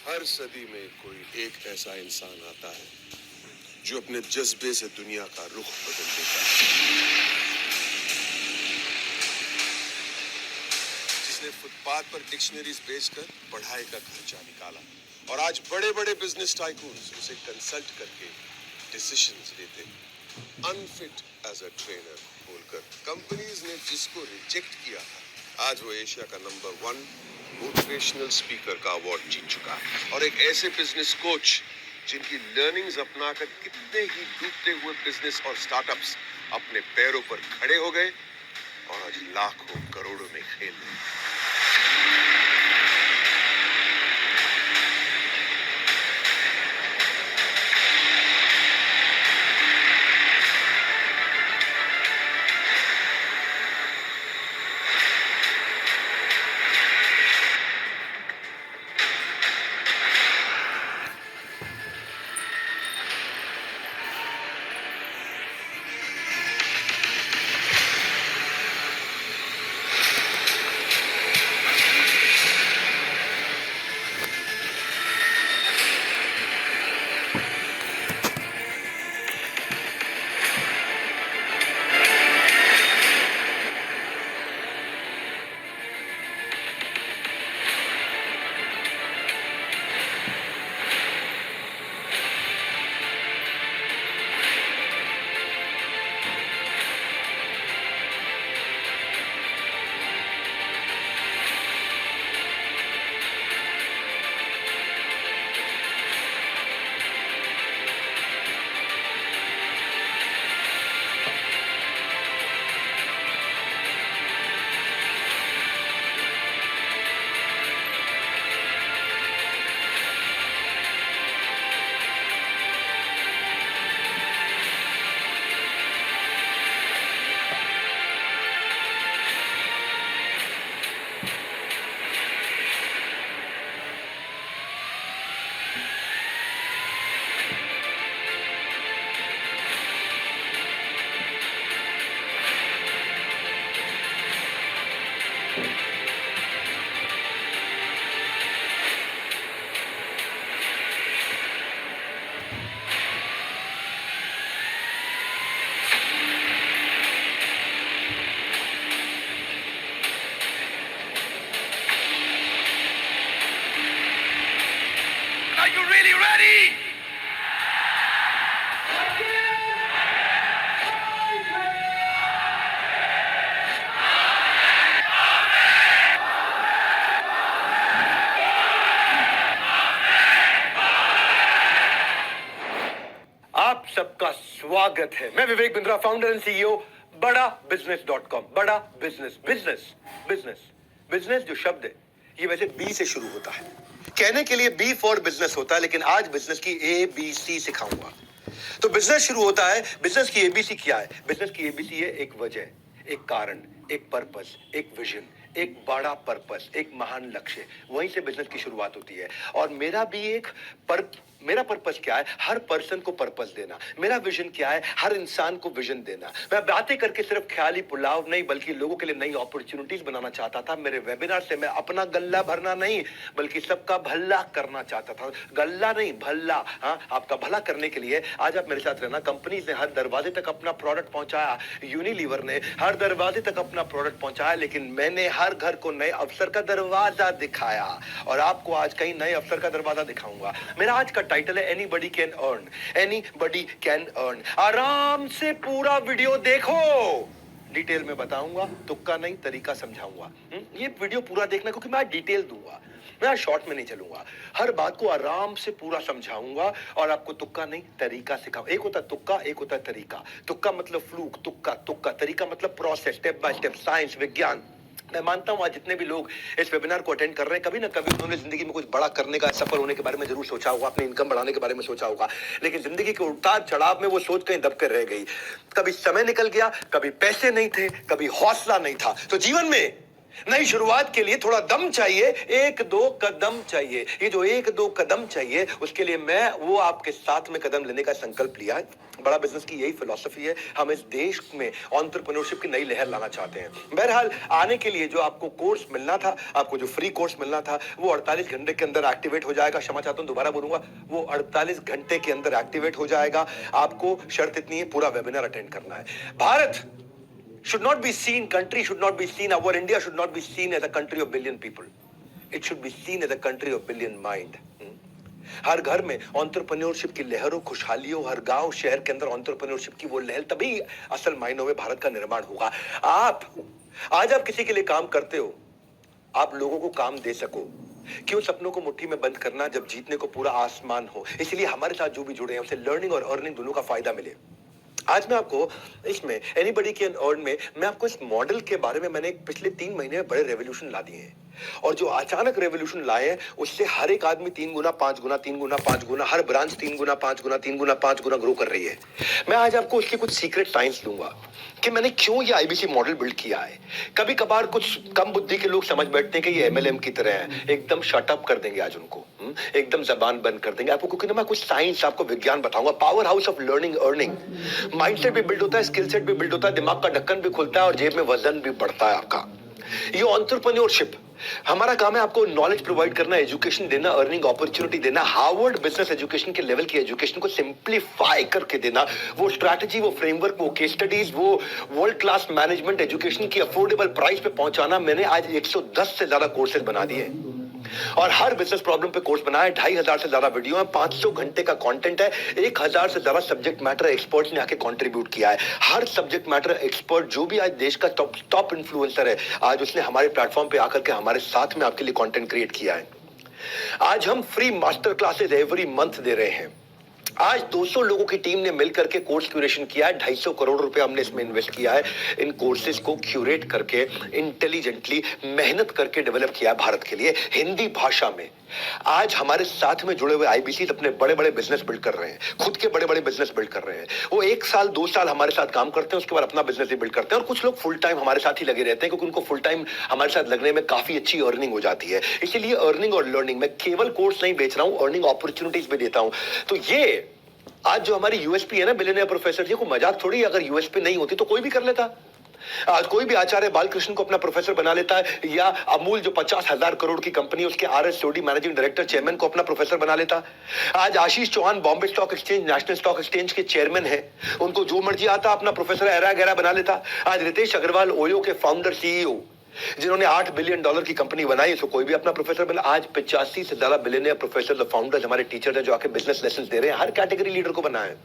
हर सदी में कोई एक ऐसा इंसान आता है जो अपने जज्बे से दुनिया का रुख बदल देता है, जिसने फुटपाथ पर डिक्शनरीज बेचकर पढ़ाई का खर्चा निकाला और आज बड़े बड़े बिजनेस टाइकून्स उसे कंसल्ट करके डिसीजंस लेते, अनफिट एज अ ट्रेनर बोलकर कंपनीज ने जिसको रिजेक्ट किया था, आज वो एशिया का नंबर 1 मोटिवेशनल स्पीकर का अवार्ड जीत चुका है। और एक ऐसे बिजनेस कोच जिनकी लर्निंग्स अपनाकर कितने ही डूबते हुए बिजनेस और स्टार्टअप्स अपने पैरों पर खड़े हो गए और आज लाखों करोड़ों में खेल रहे हैं। आप सबका स्वागत है। मैं Vivek Bindra, founder and CEO बड़ा बिजनेस.com। बड़ा बिजनेस बिजनेस बिजनेस बिजनेस जो शब्द है ये वैसे बी से शुरू होता है। कहने के लिए बी फॉर बिजनेस होता है, लेकिन आज बिजनेस की ABC सिखाऊंगा। तो बिजनेस शुरू होता है। बिजनेस की ABC क्या है? बिजनेस की ABC है एक वजह, एक कारण, एक पर्पस, एक विजन, एक बड़ा पर्पस, एक महान लक्ष्य। वहीं से बिजनेस की शुरुआत होती है। और मेरा भी मेरा पर्पस क्या है? हर पर्सन को पर्पस देना। मेरा विजन क्या है? हर इंसान को विजन देना। मैं बातें करके सिर्फ ख्याली पुलाव नहीं, बल्कि लोगों के लिए नई अपॉर्चुनिटीज बनाना चाहता था। मेरे वेबिनार से मैं अपना गल्ला भरना नहीं, बल्कि सबका भला करना चाहता था। गल्ला नहीं, भला। हाँ, आपका भला करने के लिए आज आप मेरे साथ रहना। कंपनीज ने हर दरवाजे तक अपना प्रोडक्ट पहुंचाया, यूनिलीवर ने हर दरवाजे तक अपना प्रोडक्ट पहुंचाया, लेकिन मैंने हर घर को नए अवसर का दरवाजा दिखाया। और आपको आज कई नए अवसर का दरवाजा दिखाऊंगा। मेरा आज का टाइटल है anybody can earn. Anybody can earn. आराम से पूरा वीडियो देखो, डिटेल में बताऊंगा, तुक्का नहीं तरीका समझाऊंगा। ये वीडियो पूरा देखना, क्योंकि मैं डिटेल दूंगा, मैं शॉर्ट में नहीं चलूंगा। हर बात को आराम से पूरा समझाऊंगा और आपको तुक्का नहीं तरीका सिखाऊं। एक होता है तुक्का, एक होता है तरीका। तुक्का मतलब फ्लूक, तुक्का तुक्का। तरीका मतलब process, step by step, science, विज्ञान। मैं मानता हूं आज जितने भी लोग इस वेबिनार को अटेंड कर रहे हैं, कभी ना कभी उन्होंने जिंदगी में कुछ बड़ा करने का, सफल होने के बारे में जरूर सोचा होगा, अपनी इनकम बढ़ाने के बारे में सोचा होगा, लेकिन जिंदगी के उतार चढ़ाव में वो सोच कहीं दब कर रह गई। कभी समय निकल गया, कभी पैसे नहीं थे, कभी हौसला नहीं था। तो जीवन में नई शुरुआत के लिए थोड़ा दम चाहिए, एक दो कदम चाहिए। ये जो एक दो कदम चाहिए, उसके लिए मैं वो आपके साथ में कदम लेने का संकल्प लिया है। बड़ा बिजनेस की यही फिलॉसफी है। हम इस देश में एंटरप्रेन्योरशिप की नई लहर लाना चाहते हैं। बहरहाल आने के लिए जो आपको कोर्स मिलना था, आपको जो फ्री कोर्स मिलना था, वो 48 घंटे के अंदर एक्टिवेट हो जाएगा। क्षमा चाहता हूं, दोबारा बोलूंगा, वो 48 घंटे के अंदर एक्टिवेट हो जाएगा। आपको शर्त इतनी है, पूरा वेबिनार अटेंड करना है। Bharat should not be seen, country should not be seen, our India should not be seen as a country of billion people. It should be seen as a country of billion mind. हर घर में entrepreneurship की लहरों, खुशहाली हो, हर गांव शहर के अंदर एंटरप्रेन्योरशिप की वो लहर, तभी असल मायनों में भारत का निर्माण होगा। आज आप किसी के लिए काम करते हो, आप लोगों को काम दे सको। क्यों सपनों को मुट्ठी में बंद करना जब जीतने को पूरा आसमान हो। इसलिए हमारे साथ जो भी जुड़े हैं, उसे लर्निंग और अर्निंग दोनों का फायदा मिले। आज मैं आपको इसमें एनीबडी कैन अर्न में मैं आपको इस मॉडल के बारे में, मैंने पिछले 3 महीने में बड़े रेवोल्यूशन ला दिए हैं, और जो अचानक रेवोल्यूशन लाए हैं उससे हर एक आदमी 3 गुना 5 गुना 3 गुना 5 गुना, हर ब्रांच 3 गुना 5 गुना 3 गुना 5 गुना ग्रो कर रही है। मैं आज आपको उसकी कुछ सीक्रेट साइंस दूंगा कि मैंने क्यों ये आईबीसी मॉडल बिल्ड किया है। कभी कभार कुछ कम बुद्धि के लोग समझ बैठते हैं कि ये एमएलएम की तरह है, एकदम शट अप कर देंगे आज उनको, एकदम जबान बंद कर देंगे आपको, क्योंकि मैं कुछ साइंस, आपको विज्ञान बताऊंगा। Power house of learning earning. Mindset भी बिल्ड होता है, स्किल सेट भी बिल्ड होता है, दिमाग का ढक्कन भी खुलता है और जेब में वजन भी बढ़ता है आपका। ये एंटरप्रेन्योरशिप, हमारा काम है आपको नॉलेज प्रोवाइड करना, एजुकेशन देना, अर्निंग अपॉर्चुनिटी देना, हार्वर्ड बिजनेस एजुकेशन के लेवल की एजुकेशन को सिंप्लीफाई करके देना, वो स्ट्रैटेजी, वो फ्रेमवर्क, वो केस स्टडीज, वो वर्ल्ड क्लास मैनेजमेंट एजुकेशन की अफोर्डेबल प्राइस पे पहुंचाना। मैंने आज 110 से ज्यादा कोर्सेज बना दिए और हर बिजनेस प्रॉब्लम पे कोर्स बनाया है। 2500 से ज्यादा वीडियो है, 500 घंटे का कंटेंट है, 1000 से ज्यादा सब्जेक्ट मैटर एक्सपर्ट्स ने आके कंट्रीब्यूट किया है। हर सब्जेक्ट मैटर एक्सपर्ट जो भी आज देश का टॉप इन्फ्लुएंसर है, आज उसने हमारे प्लेटफॉर्म पे आकर के हमारे साथ में आपके लिए कंटेंट क्रिएट किया है। आज हम free master classes every month दे रहे हैं। आज 200 लोगों की टीम ने मिलकर के कोर्स क्यूरेशन किया है। 250 करोड़ रुपए हमने इसमें इन्वेस्ट किया है। इन कोर्सेज को क्यूरेट करके इंटेलिजेंटली मेहनत करके डेवलप किया है भारत के लिए, हिंदी भाषा में। आज हमारे साथ में जुड़े हुए आईबीसी अपने बड़े बड़े बिजनेस बिल्ड कर रहे हैं, खुद के बड़े बड़े बिजनेस बिल्ड कर रहे हैं। वो 1 साल 2 साल हमारे साथ काम करते हैं, उसके बाद अपना बिजनेस भी बिल्ड करते हैं। और कुछ लोग फुल टाइम हमारे साथ ही लगे रहते हैं, क्योंकि उनको फुल टाइम हमारे साथ लगने में काफी अच्छी अर्निंग हो जाती है। इसीलिए अर्निंग और लर्निंग, मैं केवल कोर्स नहीं बेच रहा हूं, अर्निंग अपॉर्चुनिटीज भी देता हूं। तो ये आज जो हमारी यूएसपी है ना, बिलियनियर प्रोफेसर जी, को मजाक थोड़ी, अगर यूएसपी नहीं होती तो कोई भी कर लेता। आज कोई भी आचार्य बालकृष्ण को अपना प्रोफेसर बना लेता है, या अमूल जो 50,000 करोड़ की कंपनी, उसके आरएसओडी मैनेजिंग डायरेक्टर चेयरमैन को अपना प्रोफेसर बना लेता। आज Ashish Chauhan Bombay stock exchange, national stock exchange के चेयरमैन है, उनको जो मर्जी आता अपना प्रोफेसर ऐरा गैरा बना लेता। आज रितेश अग्रवाल ओयो के फाउंडर सीईओ, जिन्होंने $8 बिलियन की कंपनी बनाई, इसको कोई भी अपना प्रोफेसर बना। आज 85 से ज्यादा बिलियनियर प्रोफेसर, फाउंडर्स, हमारे टीचर हैं जो आके बिजनेस लेसन दे रहे हैं, हर कैटेगरी लीडर को बना है।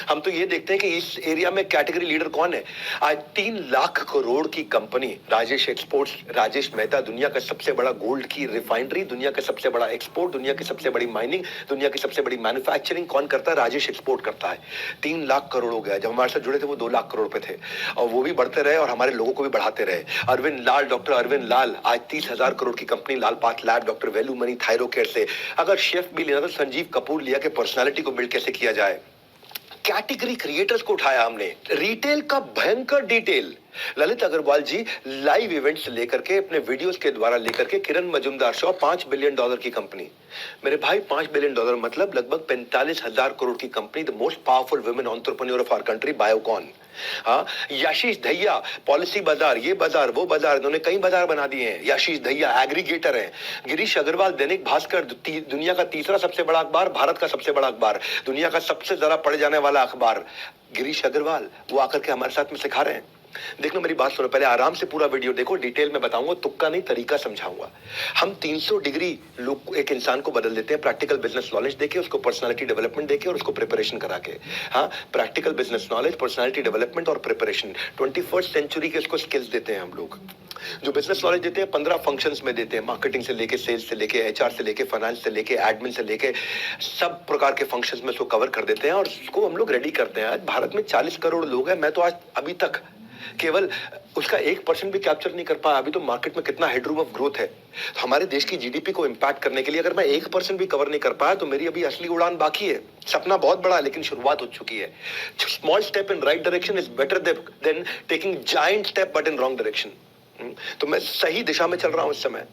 हम तो ये देखते हैं कि इस एरिया में कैटेगरी लीडर कौन है। आज 3 लाख करोड़ की कंपनी राजेश एक्सपोर्ट्स, राजेश मेहता, दुनिया का सबसे बड़ा गोल्ड की रिफाइनरी, दुनिया का सबसे बड़ा एक्सपोर्ट, दुनिया की सबसे बड़ी माइनिंग, दुनिया की सबसे बड़ी मैन्युफैक्चरिंग कौन करता है? राजेश एक्सपोर्ट करता है। 3 लाख करोड़ हो गया। जब हमारे साथ जुड़े थे वो 2 लाख करोड़ पे थे, और वो भी बढ़ते रहे और हमारे लोगों को भी बढ़ाते रहे। अरविंद लाल, डॉक्टर अरविंद लाल, आज 30,000 करोड़ की कंपनी लाल पाथ लैब, डॉक्टर वेलू मनी थायरो केयर से। अगर शेफ भी लेना तो संजीव कपूर लिया कि पर्सनालिटी को बिल्ड कैसे किया जाए। कैटेगरी क्रिएटर्स को उठाया हमने, रिटेल का भयंकर detail. Lalit Agarwal ji live events लेकर के, अपने वीडियोस के द्वारा लेकर के, किरण मजुमदार शो, $5 बिलियन की कंपनी। मेरे भाई, $5 बिलियन मतलब लगभग 45,000 करोड़ की कंपनी, the most powerful women entrepreneur of our country, Biocon. हाँ, याशीष दहिया, पॉलिसी बाजार, ये बाजार वो बाजार, इन्होंने कई बाजार बना दिए हैं। याशीष दहिया एग्रीगेटर हैं। गिरीश अग्रवाल, दैनिक भास्कर, दुनिया का 3रा सबसे बड़ा अखबार, भारत का सबसे बड़ा अखबार, दुनिया का सबसे ज्यादा पढ़े जाने वाला अखबार, गिरीश अग्रवाल, वो आकर के हमारे साथ में सिखा रहे हैं। देख लो, मेरी बात सुनो, पहले आराम से पूरा वीडियो देखो, डिटेल में बताऊंगा, तुक्का नहीं, तरीका समझाऊंगा। हम 300 डिग्री लोग एक इंसान को बदल देते हैं, प्रैक्टिकल बिजनेस नॉलेज देके, उसको पर्सनालिटी डेवलपमेंट देके और उसको प्रिपरेशन करा के। हाँ, practical business knowledge, personality development और प्रिपरेशन, 21st सेंचुरी के इसको स्किल्स देते हैं हम लोग। जो बिजनेस नॉलेज देते हैं 15 फंक्शंस में देते हैं, मार्केटिंग से लेके, सेल्स से लेके, एचआर से लेके, फाइनेंस से लेके, एडमिन से लेके, सब प्रकार के फंक्शंस में उसको कवर कर देते हैं और उसको हम लोग रेडी करते हैं। आज भारत में 40 करोड़ लोग हैं। मैं तो आज अभी तक केवल उसका 1% भी कैप्चर नहीं कर पाया। अभी तो मार्केट में कितना हेडरूम ऑफ ग्रोथ है। हमारे देश की जीडीपी को इंपैक्ट करने के लिए अगर मैं 1% भी कवर नहीं कर पाया तो मेरी अभी असली उड़ान बाकी है। सपना बहुत बड़ा है लेकिन शुरुआत हो चुकी है। Small step in right direction is better than taking giant step but in wrong direction. तो मैं सही दिशा में चल रहा हूं इस समय।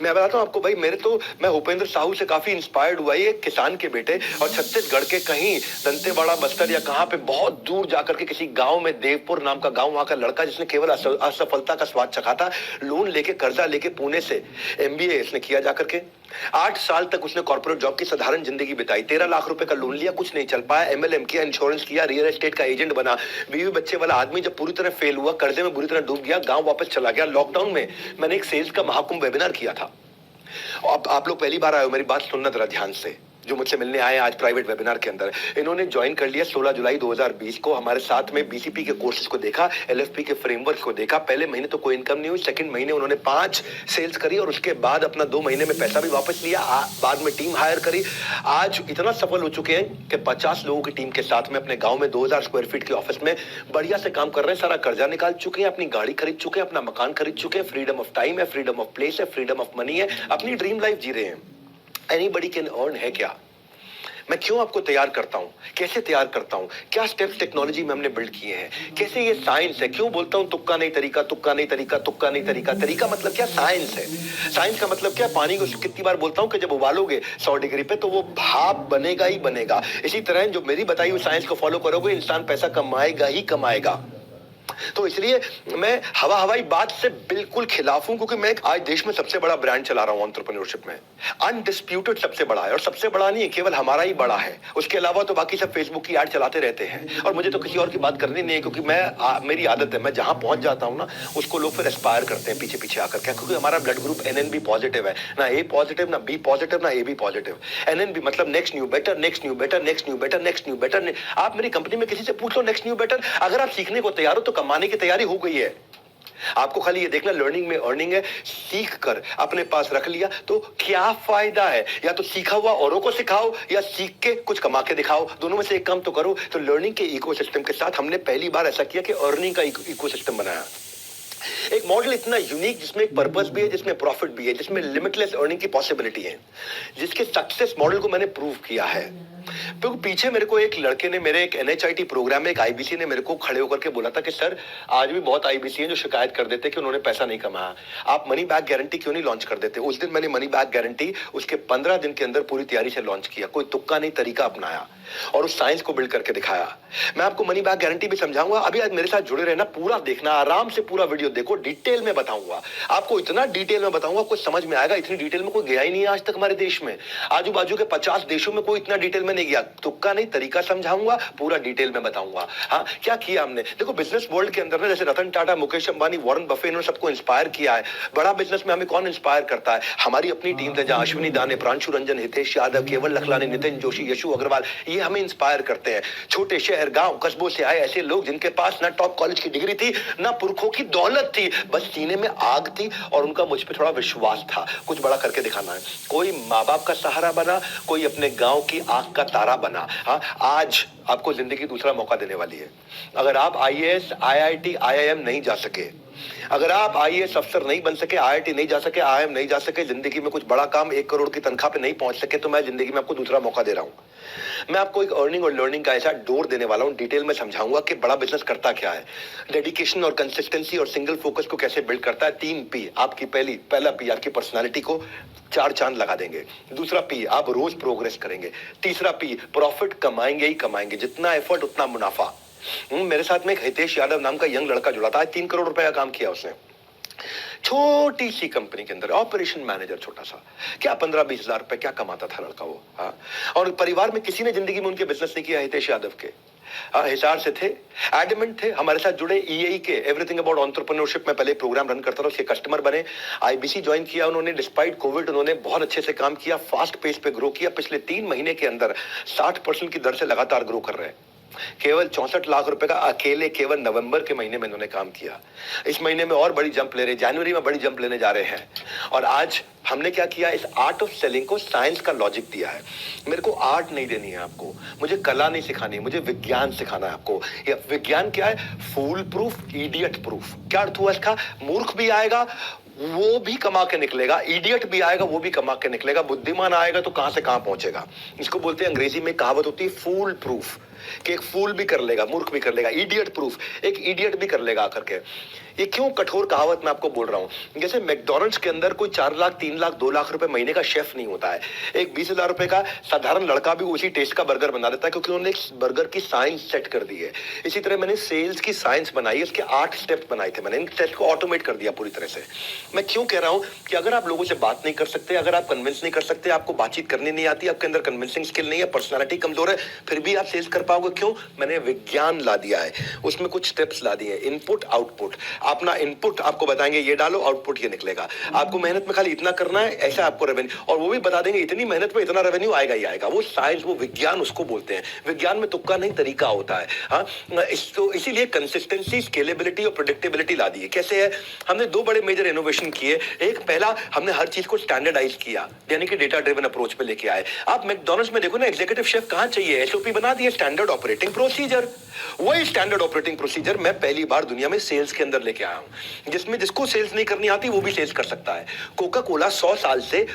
मैं बताता हूं आपको भाई, मैं भूपेंद्र साहू से काफी इंस्पायर्ड हुआ। ये किसान के बेटे और छत्तीसगढ़ के कहीं दंतेवाड़ा, बस्तर या कहां पे बहुत दूर जाकर के किसी गांव में, देवपुर नाम का गांव, वहां का लड़का जिसने केवल असफलता का स्वाद चखा था, लोन लेके, कर्जा लेके पुणे से एमबीए इसने किया जाकर के। 8 साल तक उसने कॉर्पोरेट जॉब की साधारण जिंदगी बिताई। 13 लाख रुपए का लोन लिया, कुछ नहीं चल पाया। एमएलएम किया, इंश्योरेंस किया, रियल एस्टेट का एजेंट बना। बीवी बच्चे वाला आदमी जब पूरी तरह फेल हुआ, कर्जे में बुरी तरह डूब गया, गांव वापस चला गया। लॉकडाउन में मैंने एक सेल्स का महाकुंभ वेबिनार किया था। अब आप लोग पहली बार आए हो, मेरी बात सुनना जरा ध्यान से। जो मुझसे मिलने आए आज प्राइवेट वेबिनार के अंदर, इन्होंने ज्वाइन कर लिया 16 जुलाई 2020 को। हमारे साथ में बीसीपी के कोर्सेज को देखा, एलएफपी के फ्रेमवर्क को देखा। पहले महीने तो कोई इनकम नहीं हुई, सेकंड महीने उन्होंने 5 सेल्स करी और उसके बाद अपना 2 महीने में पैसा भी वापस लिया। बाद में टीम हायर करी। आज इतना सफल हो चुके हैं कि 50 लोगों की टीम के साथ में अपने गांव में 2000 स्क्वायर फीट के ऑफिस में बढ़िया से काम कर रहे हैं। सारा कर्जा निकाल चुके हैं, अपनी गाड़ी खरीद चुके हैं, अपना मकान खरीद चुके हैं। फ्रीडम ऑफ टाइम है, फ्रीडम ऑफ प्लेस है, फ्रीडम ऑफ मनी है, अपनी ड्रीम लाइफ जी रहे हैं। एनीबडी कैन अर्न है क्या? मैं क्यों आपको तैयार करता हूं, कैसे तैयार करता हूं, क्या स्टेप्स टेक्नोलॉजी में हमने बिल्ड किए हैं, कैसे ये साइंस है। क्यों बोलता हूं तुक्का नहीं तरीका, तुक्का नहीं तरीका, तुक्का नहीं तरीका। तरीका मतलब क्या? साइंस है। साइंस का मतलब क्या? पानी को कितनी बार बोलता हूं कि जब उबालोगे 100 डिग्री पे तो वो भाप बनेगा ही बनेगा। इसी तरह जो मेरी बताई हुई साइंस को फॉलो करोगे, इंसान पैसा कमाएगा ही कमाएगा। तो इसलिए मैं हवाई बात से बिल्कुल खिलाफ हूं, क्योंकि मैं आज देश में सबसे बड़ा ब्रांड चला रहा हूं एंटरप्रेन्योरशिप में। अनडिस्प्यूटेड सबसे बड़ा है, और सबसे बड़ा नहीं है, केवल हमारा ही बड़ा है। उसके अलावा तो बाकी सब फेसबुक की ऐड चलाते रहते हैं, और मुझे तो किसी और की बात करनी नहीं है, क्योंकि मेरी आदत है, मैं जहां पहुंच जाता हूं ना, उसको लोग फिर एस्पायर करते हैं पीछे पीछे आकर के, क्योंकि हमारा ब्लड ग्रुप एनएनबी पॉजिटिव है। ना ए पॉजिटिव, ना बी पॉजिटिव, ना ए बी पॉजिटिव। एनएनबी मतलब next new better, next new better, next new better, next new better. आप मेरी कंपनी में किसी से पूछ लो नेक्स्ट न्यू बेटर, अगर आप सीखने को तैयार हो तो कमाने की तैयारी हो गई है। आपको खाली ये देखना लर्निंग में अर्निंग है। सीख कर अपने पास रख लिया तो क्या फायदा है? या तो सीखा हुआ औरों को सिखाओ, या सीख के कुछ कमा के दिखाओ। दोनों में से एक काम तो करो। तो लर्निंग के इकोसिस्टम के साथ हमने पहली बार ऐसा किया कि अर्निंग का इकोसिस्टम बनाया। एक मॉडल इतना यूनिक, जिसमें एक पर्पस भी है, जिसमें प्रॉफिट भी है, जिसमें लिमिटलेस अर्निंग की पॉसिबिलिटी है, जिसके सक्सेस मॉडल को मैंने प्रूव किया है। तो पीछे मेरे को एक लड़के ने, मेरे एक एनएचआईटी प्रोग्राम में एक आईबीसी ने मेरे को खड़े होकर के बोला था कि सर, आज भी बहुत आईबीसी हैं जो शिकायत कर देते कि उन्होंने पैसा नहीं कमाया, आप मनी बैक गारंटी क्यों नहीं लॉन्च कर देते? उस दिन मैंने मनी बैक गारंटी उसके 15 दिन के अंदर पूरी तैयारी से लॉन्च किया। कोई तुक्का नहीं तरीका अपनाया और उस साइंस को बिल्ड करके दिखाया। मैं आपको मनी बैक गारंटी भी समझाऊंगा। अभी आज मेरे साथ जुड़े रहना, पूरा देखना, आराम से पूरा वीडियो देखो, डिटेल में बताऊंगा आपको। इतना डिटेल में बताऊंगा, कुछ समझ में आएगा। इतनी डिटेल में कोई गया ही नहीं है आज तक हमारे देश में। आजू बाजू के 50 देशों में कोई इतना डिटेल में नहीं गया। तुक्का नहीं तरीका समझाऊंगा, पूरा डिटेल में बताऊंगा। हाँ, क्या किया हमने? देखो, बिजनेस वर्ल्ड के अंदर ना, जैसे रतन टाटा, मुकेश अंबानी, वॉरेन बफे, इन्होंने सबको इंस्पायर किया है। बड़ा बिजनेस में हमें कौन इंस्पायर करता है? हमारी अपनी टीम थे, जहां अश्विनी दाने, प्रांशु रंजन, हितेश यादव, केवल लखलानी, नितिन जोशी, यशु अग्रवाल, ये हमें इंस्पायर करते हैं। छोटे शहर, गांव, कस्बों से आए ऐसे लोग जिनके पास ना टॉप कॉलेज की डिग्री थी, ना पुरखों की दौलत थी, बस सीने में आग थी और उनका मुझ पे थोड़ा विश्वास था, कुछ बड़ा करके दिखाना है। कोई माँ बाप का सहारा बना, कोई अपने गांव की आंख का तारा बना। हाँ, आज आपको जिंदगी दूसरा मौका देने वाली है। अगर आप आईएएस, आईआईटी, आईआईएम नहीं जा सके, अगर आप आईएएस अफसर नहीं बन सके, आईआईटी नहीं जा सके, आईआईएम नहीं जा सके, जिंदगी में कुछ बड़ा काम 1 करोड़ की तनख्वाह पे नहीं पहुंच सके, तो मैं जिंदगी में आपको दूसरा मौका दे रहा हूं। मैं आपको एक अर्निंग और लर्निंग का ऐसा डोर देने वाला हूं, डिटेल में समझाऊंगा कि बड़ा बिजनेस करता क्या है, डेडिकेशन और कंसिस्टेंसी और सिंगल फोकस को कैसे बिल्ड करता है। 3 पी आपकी, पहला पी आपकी पर्सनालिटी को 4 चांद लगा देंगे। दूसरा पी, आप रोज प्रोग्रेस करेंगे। तीसरा पी, प्रॉफिट कमाएंगे ही कमाएंगे, जितना एफर्ट उतना मुनाफा। मेरे साथ में एक हितेश यादव नाम का यंग लड़का जुड़ा था। आज 3 करोड़ रुपए का काम किया उसने, छोटी सी कंपनी के अंदर, ऑपरेशन मैनेजर, छोटा सा। क्या 15-20 हजार रुपए क्या कमाता था लड़का वो। हाँ, और परिवार में किसी ने जिंदगी में उनके बिजनेस नहीं किया हितेश यादव के। हिसार से थे, एडमेंट थे, हमारे साथ जुड़े। ईएई के एवरीथिंग अबाउट एंटरप्रेन्योरशिप में पहले प्रोग्राम रन करता था, उसके कस्टमर बने। आईबीसी ज्वाइन किया उन्होंने। डिस्पाइट कोविड उन्होंने बहुत अच्छे से काम किया, फास्ट पेस पे ग्रो किया। पिछले 3 महीने के अंदर 60% की दर से लगातार ग्रो कर रहे हैं। केवल 64 लाख रुपए का अकेले केवल नवंबर के महीने में इन्होंने काम किया। इस महीने में और बड़ी जंप ले रहे, जनवरी में बड़ी जंप लेने जा रहे हैं। और आज हमने क्या किया, इस आर्ट ऑफ सेलिंग को साइंस का लॉजिक दिया है। मेरे को आर्ट नहीं देनी है आपको, मुझे कला नहीं सिखानी है, मुझे विज्ञान सिखाना है आपको। ये विज्ञान क्या है? फूल प्रूफ, इडियट प्रूफ। क्या अर्थ हुआ इसका? मूर्ख भी आएगा वो भी कमा के निकलेगा, इडियट भी आएगा वो भी कमा के निकलेगा, बुद्धिमान आएगा तो कहां से कहां पहुंचेगा। इसको बोलते हैं, अंग्रेजी में कहावत होती है फूल प्रूफ, कि एक फूल भी कर लेगा, मूर्ख भी कर लेगा। इडियट प्रूफ, एक इडियट भी कर लेगा आकर के। ये क्यों कठोर कहावत मैं आपको बोल रहा हूं? जैसे मैकडॉनल्ड्स के अंदर कोई 4 लाख 3 लाख 2 लाख रुपए महीने का शेफ नहीं होता है। एक 20,000 रुपए का साधारण लड़का भी उसी टेस्ट का बर्गर बना देता है, क्योंकि उन्होंने एक बर्गर की साइंस सेट कर दी है। इसी तरह मैंने सेल्स की साइंस बनाई है, उसके 8 स्टेप्स बनाए थे मैंने, इन स्टेप्स को ऑटोमेट कर दिया पूरी तरह से। मैं क्यों कह रहा हूं कि अगर आप लोगों से बात नहीं कर सकते, अगर आप कन्विंस नहीं कर सकते, आपको बातचीत करनी नहीं आती, आपके अंदर कन्विंसिंग स्किल नहीं है, पर्सनालिटी कमजोर है, फिर भी आप सेल्स कर पाओगे क्यों? मैंने विज्ञान ला दिया है, उसमें कुछ स्टेप्स ला दिए, इनपुट आउटपुट। अपना इनपुट आपको बताएंगे ये डालो, आउटपुट ये निकलेगा। आपको मेहनत में खाली इतना करना है, ऐसा आपको रेवेन्यू, और वो भी बता देंगे इतनी मेहनत में इतना रेवेन्यू आएगा ही आएगा। वो साइंस, वो विज्ञान उसको बोलते हैं। विज्ञान में तुक्का नहीं, तरीका होता है। हाँ, इसीलिए कंसिस्टेंसी, स्केलेबिलिटी और प्रेडिक्टेबिलिटी ला दी है। कैसे है? हमने 2 बड़े मेजर इनोवेशन किए। एक, पहला हमने हर चीज को स्टैंडर्डाइज किया, यानी कि डेटा ड्रिवन अप्रोच पे लेके आए। आप मैकडॉनल्ड्स में देखो ना, एग्जीक्यूटिव शेफ कहां चाहिए? एसओपी बना दिए, स्टैंडर्ड ऑपरेटिंग प्रोसीजर। वही स्टैंडर्ड ऑपरेटिंग प्रोसीजर मैं पहली बार दुनिया में सेल्स के अंदर लेके आया हूं, जिसमें जिसको सेल्स नहीं करनी आती वो भी सेल्स कर सकता है। कोका कोला 100 साल से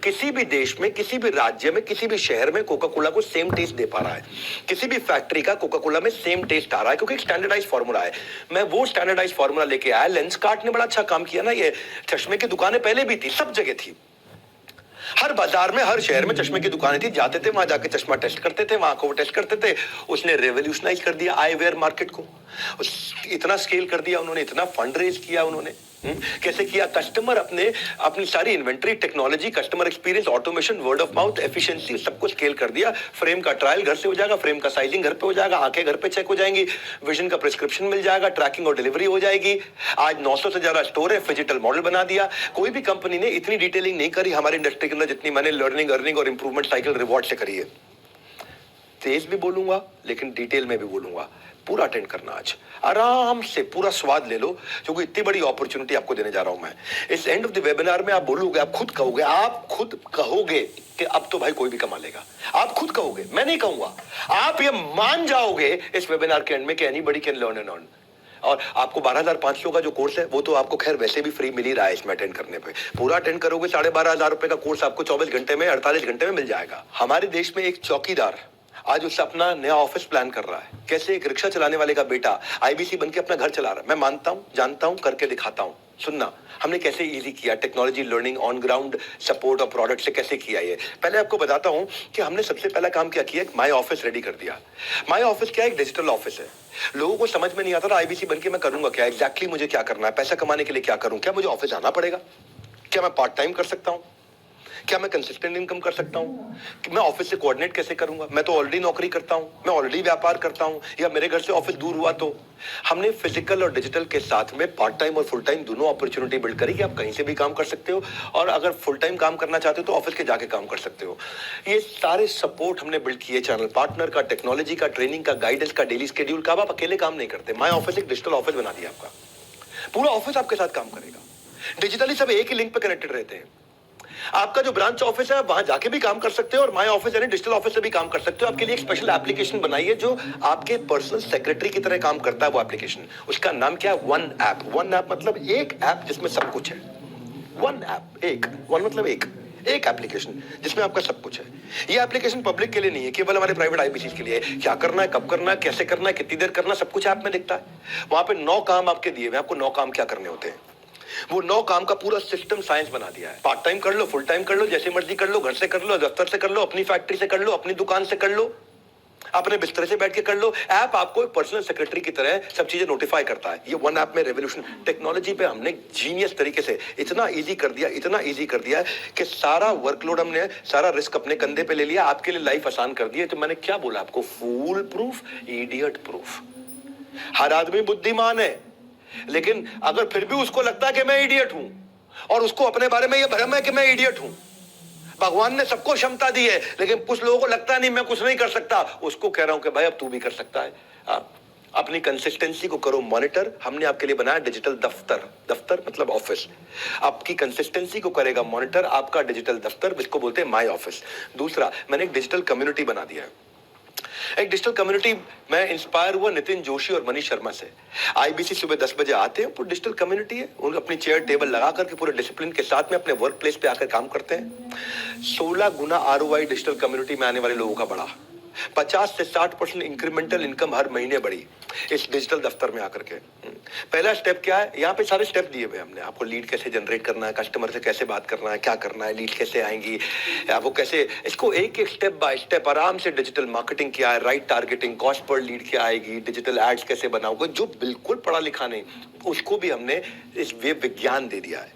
किसी भी देश में, किसी भी राज्य में, किसी भी शहर में कोका कोला को सेम टेस्ट दे पा रहा है। किसी भी फैक्ट्री का कोका कोला में सेम टेस्ट आ रहा है, क्योंकि एक स्टैंडर्डाइज फॉर्मूला है। मैं वो स्टैंडर्डाइज फॉर्मूला लेके आया। लेंसकार्ट ने बड़ा अच्छा काम किया ना। ये चश्मे की दुकानें पहले भी थी, सब जगह थी, हर बाजार में, हर शहर में चश्मे की दुकानें थी। जाते थे वहां, जाके चश्मा टेस्ट करते थे, वहां को टेस्ट करते थे। उसने रेवोल्यूशनाइज कर दिया आई वेयर मार्केट को। इतना स्केल कर दिया उन्होंने, इतना फंड रेज किया उन्होंने। कैसे किया? कस्टमर अपनी सारी inventory, technology, customer experience, automation, word of mouth, efficiency, सबको स्केल कर दिया। फ्रेम का ट्रायल घर से हो जाएगा, फ्रेम का साइजिंग घर पे हो जाएगा, आंखें घर पे चेक हो जाएंगी, विजन का प्रिस्क्रिप्शन मिल जाएगा, ट्रैकिंग और डिलीवरी हो जाएगी। आज 900 से ज्यादा स्टोर है, डिजिटल मॉडल बना दिया। कोई भी कंपनी ने इतनी डिटेलिंग नहीं करी हमारी इंडस्ट्री के अंदर जितनी मैंने लर्निंग, अर्निंग और इंप्रूवमेंट साइकिल रिवॉर्ड से करी है। तेज भी बोलूंगा लेकिन डिटेल में भी बोलूंगा। पूरा अटेंड करना, आज आराम से पूरा स्वाद ले लो, क्योंकि इतनी बड़ी अपॉर्चुनिटी आपको देने जा रहा हूं मैं। इस एंड ऑफ द वेबिनार में आप बोलोगे, आप खुद कहोगे कि अब तो भाई कोई भी कमा लेगा। आप खुद कहोगे, मैं नहीं कहूंगा। आप ये मान जाओगे इस वेबिनार के एंड में कि anybody can learn and earn. और आपको 12,500 का जो कोर्स है वो तो आपको खैर वैसे भी फ्री मिल ही रहा है इसमें अटेंड करने पे। पूरा अटेंड करोगे 12,500 रुपए का कोर्स आपको 24 घंटे में, 48 घंटे में मिल जाएगा। हमारे देश में एक चौकीदार आज उससे अपना नया ऑफिस प्लान कर रहा है। कैसे? एक रिक्शा चलाने वाले का बेटा आईबीसी बनके अपना घर चला रहा है। मैं मानता हूं, जानता हूं, करके दिखाता हूं। सुनना, हमने कैसे इजी किया, technology, learning, on ground support और प्रोडक्ट से कैसे किया ये। पहले आपको बताता हूं कि हमने सबसे पहला काम क्या किया, माई ऑफिस रेडी कर दिया। माई ऑफिस क्या है? एक डिजिटल ऑफिस है। लोगों को समझ में नहीं आता था आईबीसी बनके मैं करूंगा क्या, एग्जैक्टली मुझे क्या करना है, पैसा कमाने के लिए क्या करूं, क्या मुझे ऑफिस आना पड़ेगा, क्या मैं पार्ट टाइम कर सकता हूं, क्या मैं कंसिस्टेंट इनकम कर सकता हूं, कि मैं ऑफिस से कोऑर्डिनेट कैसे करूंगा, मैं तो ऑलरेडी नौकरी करता हूं, मैं ऑलरेडी व्यापार करता हूं, या मेरे घर से ऑफिस दूर हुआ तो। हमने फिजिकल और डिजिटल के साथ में पार्ट टाइम और फुल टाइम दोनों अपॉर्चुनिटी बिल्ड करी कि आप कहीं से भी काम कर सकते हो, और अगर फुल टाइम काम करना चाहते हो तो ऑफिस के जाके काम कर सकते हो। ये सारे सपोर्ट हमने बिल्ड किए, चैनल पार्टनर का, टेक्नोलॉजी का, ट्रेनिंग का, गाइडेंस का, डेली शेड्यूल का। आप अकेले काम नहीं करते। माई ऑफिस एक डिजिटल ऑफिस बना दिया आपका। पूरा ऑफिस आपके साथ काम करेगा। डिजिटली सब एक ही लिंक पे कनेक्टेड रहते हैं। आपका जो ब्रांच ऑफिस है वहां जाके भी काम कर सकते हो, और माई ऑफिस यानी डिजिटल ऑफिस से भी काम कर सकते हो। आपके लिए एक स्पेशल एप्लीकेशन बनाई है जो आपके पर्सनल सेक्रेटरी की तरह काम करता है। वो एप्लीकेशन, उसका नाम क्या है? One app. वन ऐप मतलब एक ऐप जिसमें सब कुछ है। वन ऐप, एक, वन मतलब एक एप्लीकेशन जिसमें आपका सब कुछ है। ये एप्लीकेशन पब्लिक के लिए नहीं है, केवल हमारे प्राइवेट आईबीसी के लिए है। क्या करना है, कब करना है, कैसे करना है, कितनी देर करना, सब कुछ ऐप में दिखता है। वहां पे 9 काम आपके दिए हुए, आपको 9 काम क्या करने होते हैं। वो 9 काम का पूरा सिस्टम साइंस बना दिया है। पार्ट टाइम कर लो, फुल टाइम कर लो, जैसे मर्जी कर लो, घर से कर लो, दफ्तर से कर लो, अपनी फैक्ट्री से कर लो, अपनी दुकान से कर लो, अपने बिस्तर से बैठ के कर लो। ऐप आपको एक पर्सनल सेक्रेटरी की तरह सब चीजें नोटिफाई करता है। ये वन ऐप में रेवोल्यूशन टेक्नोलॉजी पे हमने जीनियस तरीके से इतना इजी कर दिया, इतना इजी कर दिया कि सारा वर्कलोड हमने, सारा रिस्क अपने कंधे पे ले लिया, आपके लिए लाइफ आसान कर दी है। तो मैंने क्या बोला आपको? फूल प्रूफ, इडियट प्रूफ। हर आदमी बुद्धिमान है, लेकिन अगर फिर भी उसको लगता है कि मैं इडियट हूं, और उसको अपने बारे में यह भ्रम है कि मैं इडियट हूं। भगवान ने सबको क्षमता दी है, लेकिन कुछ लोगों को लगता नहीं मैं कुछ नहीं कर सकता। उसको कह रहा हूं कि भाई अब तू भी कर सकता है। अपनी कंसिस्टेंसी को करो मॉनिटर। हमने आपके लिए बनाया डिजिटल दफ्तर। दफ्तर मतलब ऑफिस। आपकी कंसिस्टेंसी को करेगा मॉनिटर आपका डिजिटल दफ्तर, जिसको बोलते हैं माई ऑफिस। दूसरा, मैंने एक डिजिटल कम्युनिटी बना दिया है। एक डिजिटल कम्युनिटी, मैं इंस्पायर हुआ नितिन जोशी और मनीष शर्मा से। आईबीसी सुबह 10 बजे आते हैं, पूरी डिजिटल कम्युनिटी है, उन अपनी चेयर टेबल लगा करके पूरे डिसिप्लिन के साथ में अपने वर्क प्लेस पे आकर काम करते हैं। 16 गुना ROI डिजिटल कम्युनिटी में आने वाले लोगों का बढ़ा। 50 से 60% इंक्रीमेंटल इनकम हर महीने बढ़ी इस डिजिटल दफ्तर में आकर के। पहला स्टेप क्या है, यहाँ पे सारे स्टेप दिए हुए हमने आपको। लीड कैसे जनरेट करना है, कस्टमर से कैसे बात करना है, क्या करना है, लीड कैसे आएंगी, आपको कैसे इसको एक एक स्टेप बाय स्टेप आराम से डिजिटल मार्केटिंग क्या है, right targeting, cost per lead क्या आएगी, डिजिटल एड्स कैसे बनाओगे। जो बिल्कुल पढ़ा लिखा नहीं उसको भी हमने इस वे विज्ञान दे दिया है।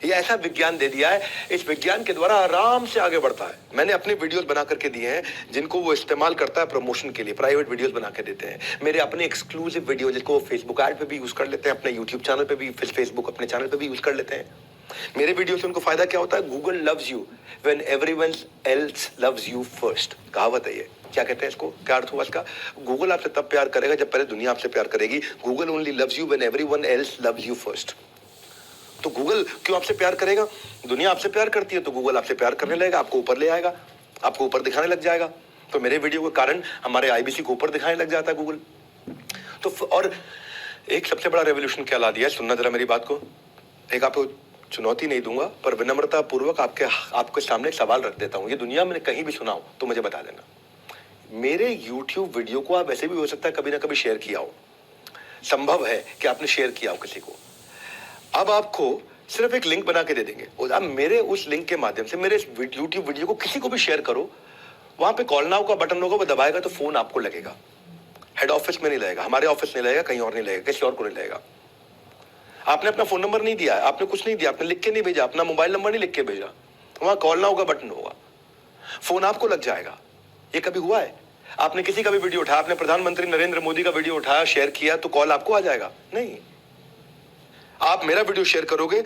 ये ऐसा विज्ञान दे दिया है, इस विज्ञान के द्वारा आराम से आगे बढ़ता है। मैंने अपने वीडियोस बना करके दिए हैं जिनको वो इस्तेमाल करता है प्रमोशन के लिए, प्राइवेट वीडियोस बना के देते हैं। मेरे अपने एक्सक्लूसिव वीडियो जिसको वो फेसबुक ऐड पे भी यूज कर लेते हैं, अपने यूट्यूब चैनल पे भी, फेसबुक अपने चैनल पे भी यूज कर लेते हैं। मेरे वीडियो से उनको फायदा क्या होता है, Google loves you when everyone else loves you first. कहावत है ये, क्या कहते हैं इसको, क्या अर्थ हुआ इसका? गूगल आपसे तब प्यार करेगा जब पहले दुनिया आपसे प्यार करेगी। Google only loves you when everyone else loves you first. तो गूगल क्यों आपसे प्यार करेगा? दुनिया आपसे प्यार करती है तो गूगल आपसे प्यार करने लगेगा, आपको ऊपर ले आएगा, आपको ऊपर दिखाने लग जाएगा। तो मेरे वीडियो के कारण हमारे आईबीसी को ऊपर दिखाने लग जाता है गूगल। तो और एक सबसे बड़ा रेवोल्यूशन क्या ला दिया है, सुनना जरा मेरी बात को। एक आपको चुनौती नहीं दूंगा पर विनम्रता पूर्वक आपके सामने सवाल रख देता हूं। ये दुनिया में कहीं भी सुना हो तो मुझे बता देना। मेरे YouTube वीडियो को आप ऐसे भी हो सकता है कभी ना कभी शेयर किया हो, संभव है कि आपने शेयर किया हो किसी को। अब आपको सिर्फ एक लिंक बना के दे देंगे और आप मेरे उस लिंक के माध्यम से मेरे YouTube वीडियो को किसी को भी शेयर करो। वहां पे कॉल नाउ का बटन होगा, वो दबाएगा तो फोन आपको लगेगा। हेड ऑफिस में नहीं लगेगा, हमारे ऑफिस नहीं लगेगा, कहीं और नहीं लगेगा, किसी और को नहीं लगेगा। आपने अपना फोन नंबर नहीं दिया है, आपने कुछ नहीं दिया, आपने लिख के नहीं भेजा, अपना मोबाइल नंबर नहीं लिख के भेजा, वहां कॉल नाउ का बटन होगा, फोन आपको लग जाएगा। ये कभी हुआ है? आपने किसी का भी वीडियो उठाया, आपने प्रधानमंत्री नरेंद्र मोदी का वीडियो उठाया, शेयर किया तो कॉल आपको आ जाएगा? नहीं। आप मेरा वीडियो शेयर करोगे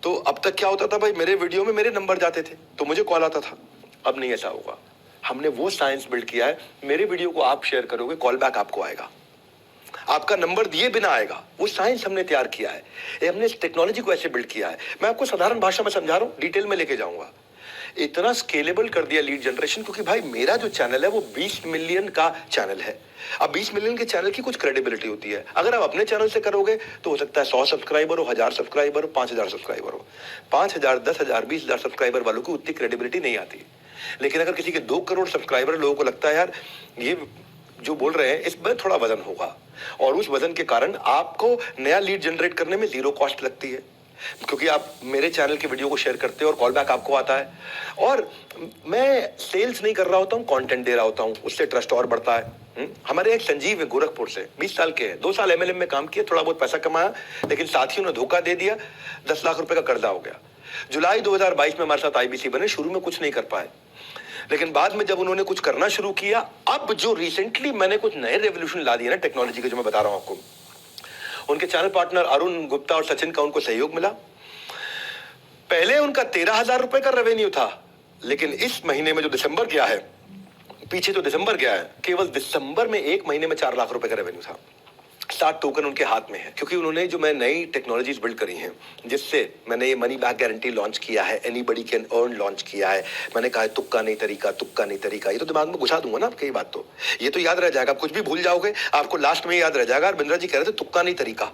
तो अब तक क्या होता था भाई, मेरे वीडियो में मेरे नंबर जाते थे तो मुझे कॉल आता था। अब नहीं ऐसा होगा। हमने वो साइंस बिल्ड किया है, मेरे वीडियो को आप शेयर करोगे कॉल बैक आपको आएगा, आपका नंबर दिए बिना आएगा। वो साइंस हमने तैयार किया है, हमने इस टेक्नोलॉजी को ऐसे बिल्ड किया है। मैं आपको साधारण भाषा में समझा रहा हूं, डिटेल में लेके जाऊंगा। इतना स्केलेबल कर दिया लीड जनरेशन, क्योंकि भाई मेरा जो चैनल है वो 20 मिलियन का चैनल है। अब 20 मिलियन के चैनल की कुछ क्रेडिबिलिटी होती है। अगर आप अपने चैनल से करोगे तो हो सकता है 100 सब्सक्राइबर हो, 1000 सब्सक्राइबर हो, 5000 सब्सक्राइबर हो। 5000, 10,000, 20,000 सब्सक्राइबर वालों की उतनी क्रेडिबिलिटी नहीं आती। लेकिन अगर किसी के 2 करोड़ सब्सक्राइबर, लोगों को लगता है यार ये जो बोल रहे हैं इसमें थोड़ा वजन होगा, और उस वजन के कारण आपको नया लीड जनरेट करने में जीरो कॉस्ट लगती है, क्योंकि आप मेरे चैनल के वीडियो को शेयर करते हो और कॉल बैक आपको आता है। और मैं सेल्स नहीं कर रहा होता हूँ, कंटेंट दे रहा होता हूँ, उससे ट्रस्ट और बढ़ता है। हमारे एक संजीव है गोरखपुर से, 20 साल के हैं, 2 साल MLM में काम किया, थोड़ा बहुत पैसा कमाया, लेकिन साथियों ने धोखा दे दिया, 10 लाख रुपए का कर्जा हो गया। जुलाई 2022 में हमारे साथ IBC बने, शुरू में कुछ नहीं कर पाए, लेकिन बाद में जब उन्होंने कुछ करना शुरू किया, अब जो रिसेंटली मैंने कुछ नए रेवोल्यूशन ला दिए ना टेक्नोलॉजी के, जो मैं बता रहा हूं आपको, उनके चैनल पार्टनर अरुण गुप्ता और सचिन का उनको सहयोग मिला। पहले उनका 13,000 रुपए का रेवेन्यू था, लेकिन इस महीने में जो दिसंबर गया है, पीछे जो दिसंबर गया है, केवल दिसंबर में 1 महीने में 4 लाख रुपए का रेवेन्यू था। 60 टोकन उनके हाथ में है, क्योंकि उन्होंने जो मैं नई टेक्नोलॉजीज बिल्ड करी हैं, जिससे मैंने ये मनी बैक गारंटी लॉन्च किया है, एनीबडी कैन अर्न लॉन्च किया है। मैंने कहा है तुक्का नहीं तरीका, तुक्का नहीं तरीका। ये तो दिमाग में घुसा दूंगा ना आपकी बात, तो ये तो याद रह जाएगा। आप कुछ भी भूल जाओगे, आपको लास्ट में याद रह जाएगा। बिंद्रा जी कह रहे थे तुक्का नहीं तरीका,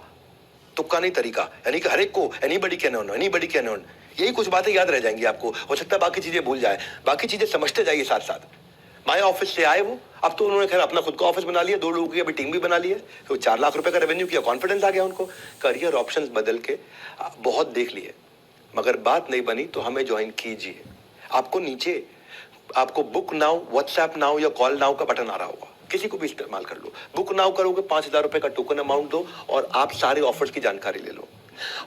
तुक्का नहीं तरीका, यानी कि हर एक को anybody can earn, anybody can earn, यही कुछ बातें याद रह जाएंगी आपको। हो सकता है बाकी चीजें भूल जाए, बाकी चीजें समझते जाइए साथ साथ। माय ऑफिस से आए वो, अब तो उन्होंने खैर अपना खुद का ऑफिस बना लिया, 2 लोगों की अभी टीम भी बना ली है, तो 4 लाख रुपए का रेवेन्यू किया, कॉन्फिडेंस आ गया उनको। करियर ऑप्शंस बदल के बहुत देख लिए, मगर बात नहीं बनी तो हमें ज्वाइन कीजिए। आपको नीचे आपको बुक नाउ, व्हाट्सएप नाउ या कॉल नाउ का बटन आ रहा होगा, किसी को भी इस्तेमाल कर लो। बुक नाउ करोगे, 5,000 रुपए का टोकन अमाउंट दो और आप सारे ऑफर्स की जानकारी ले लो।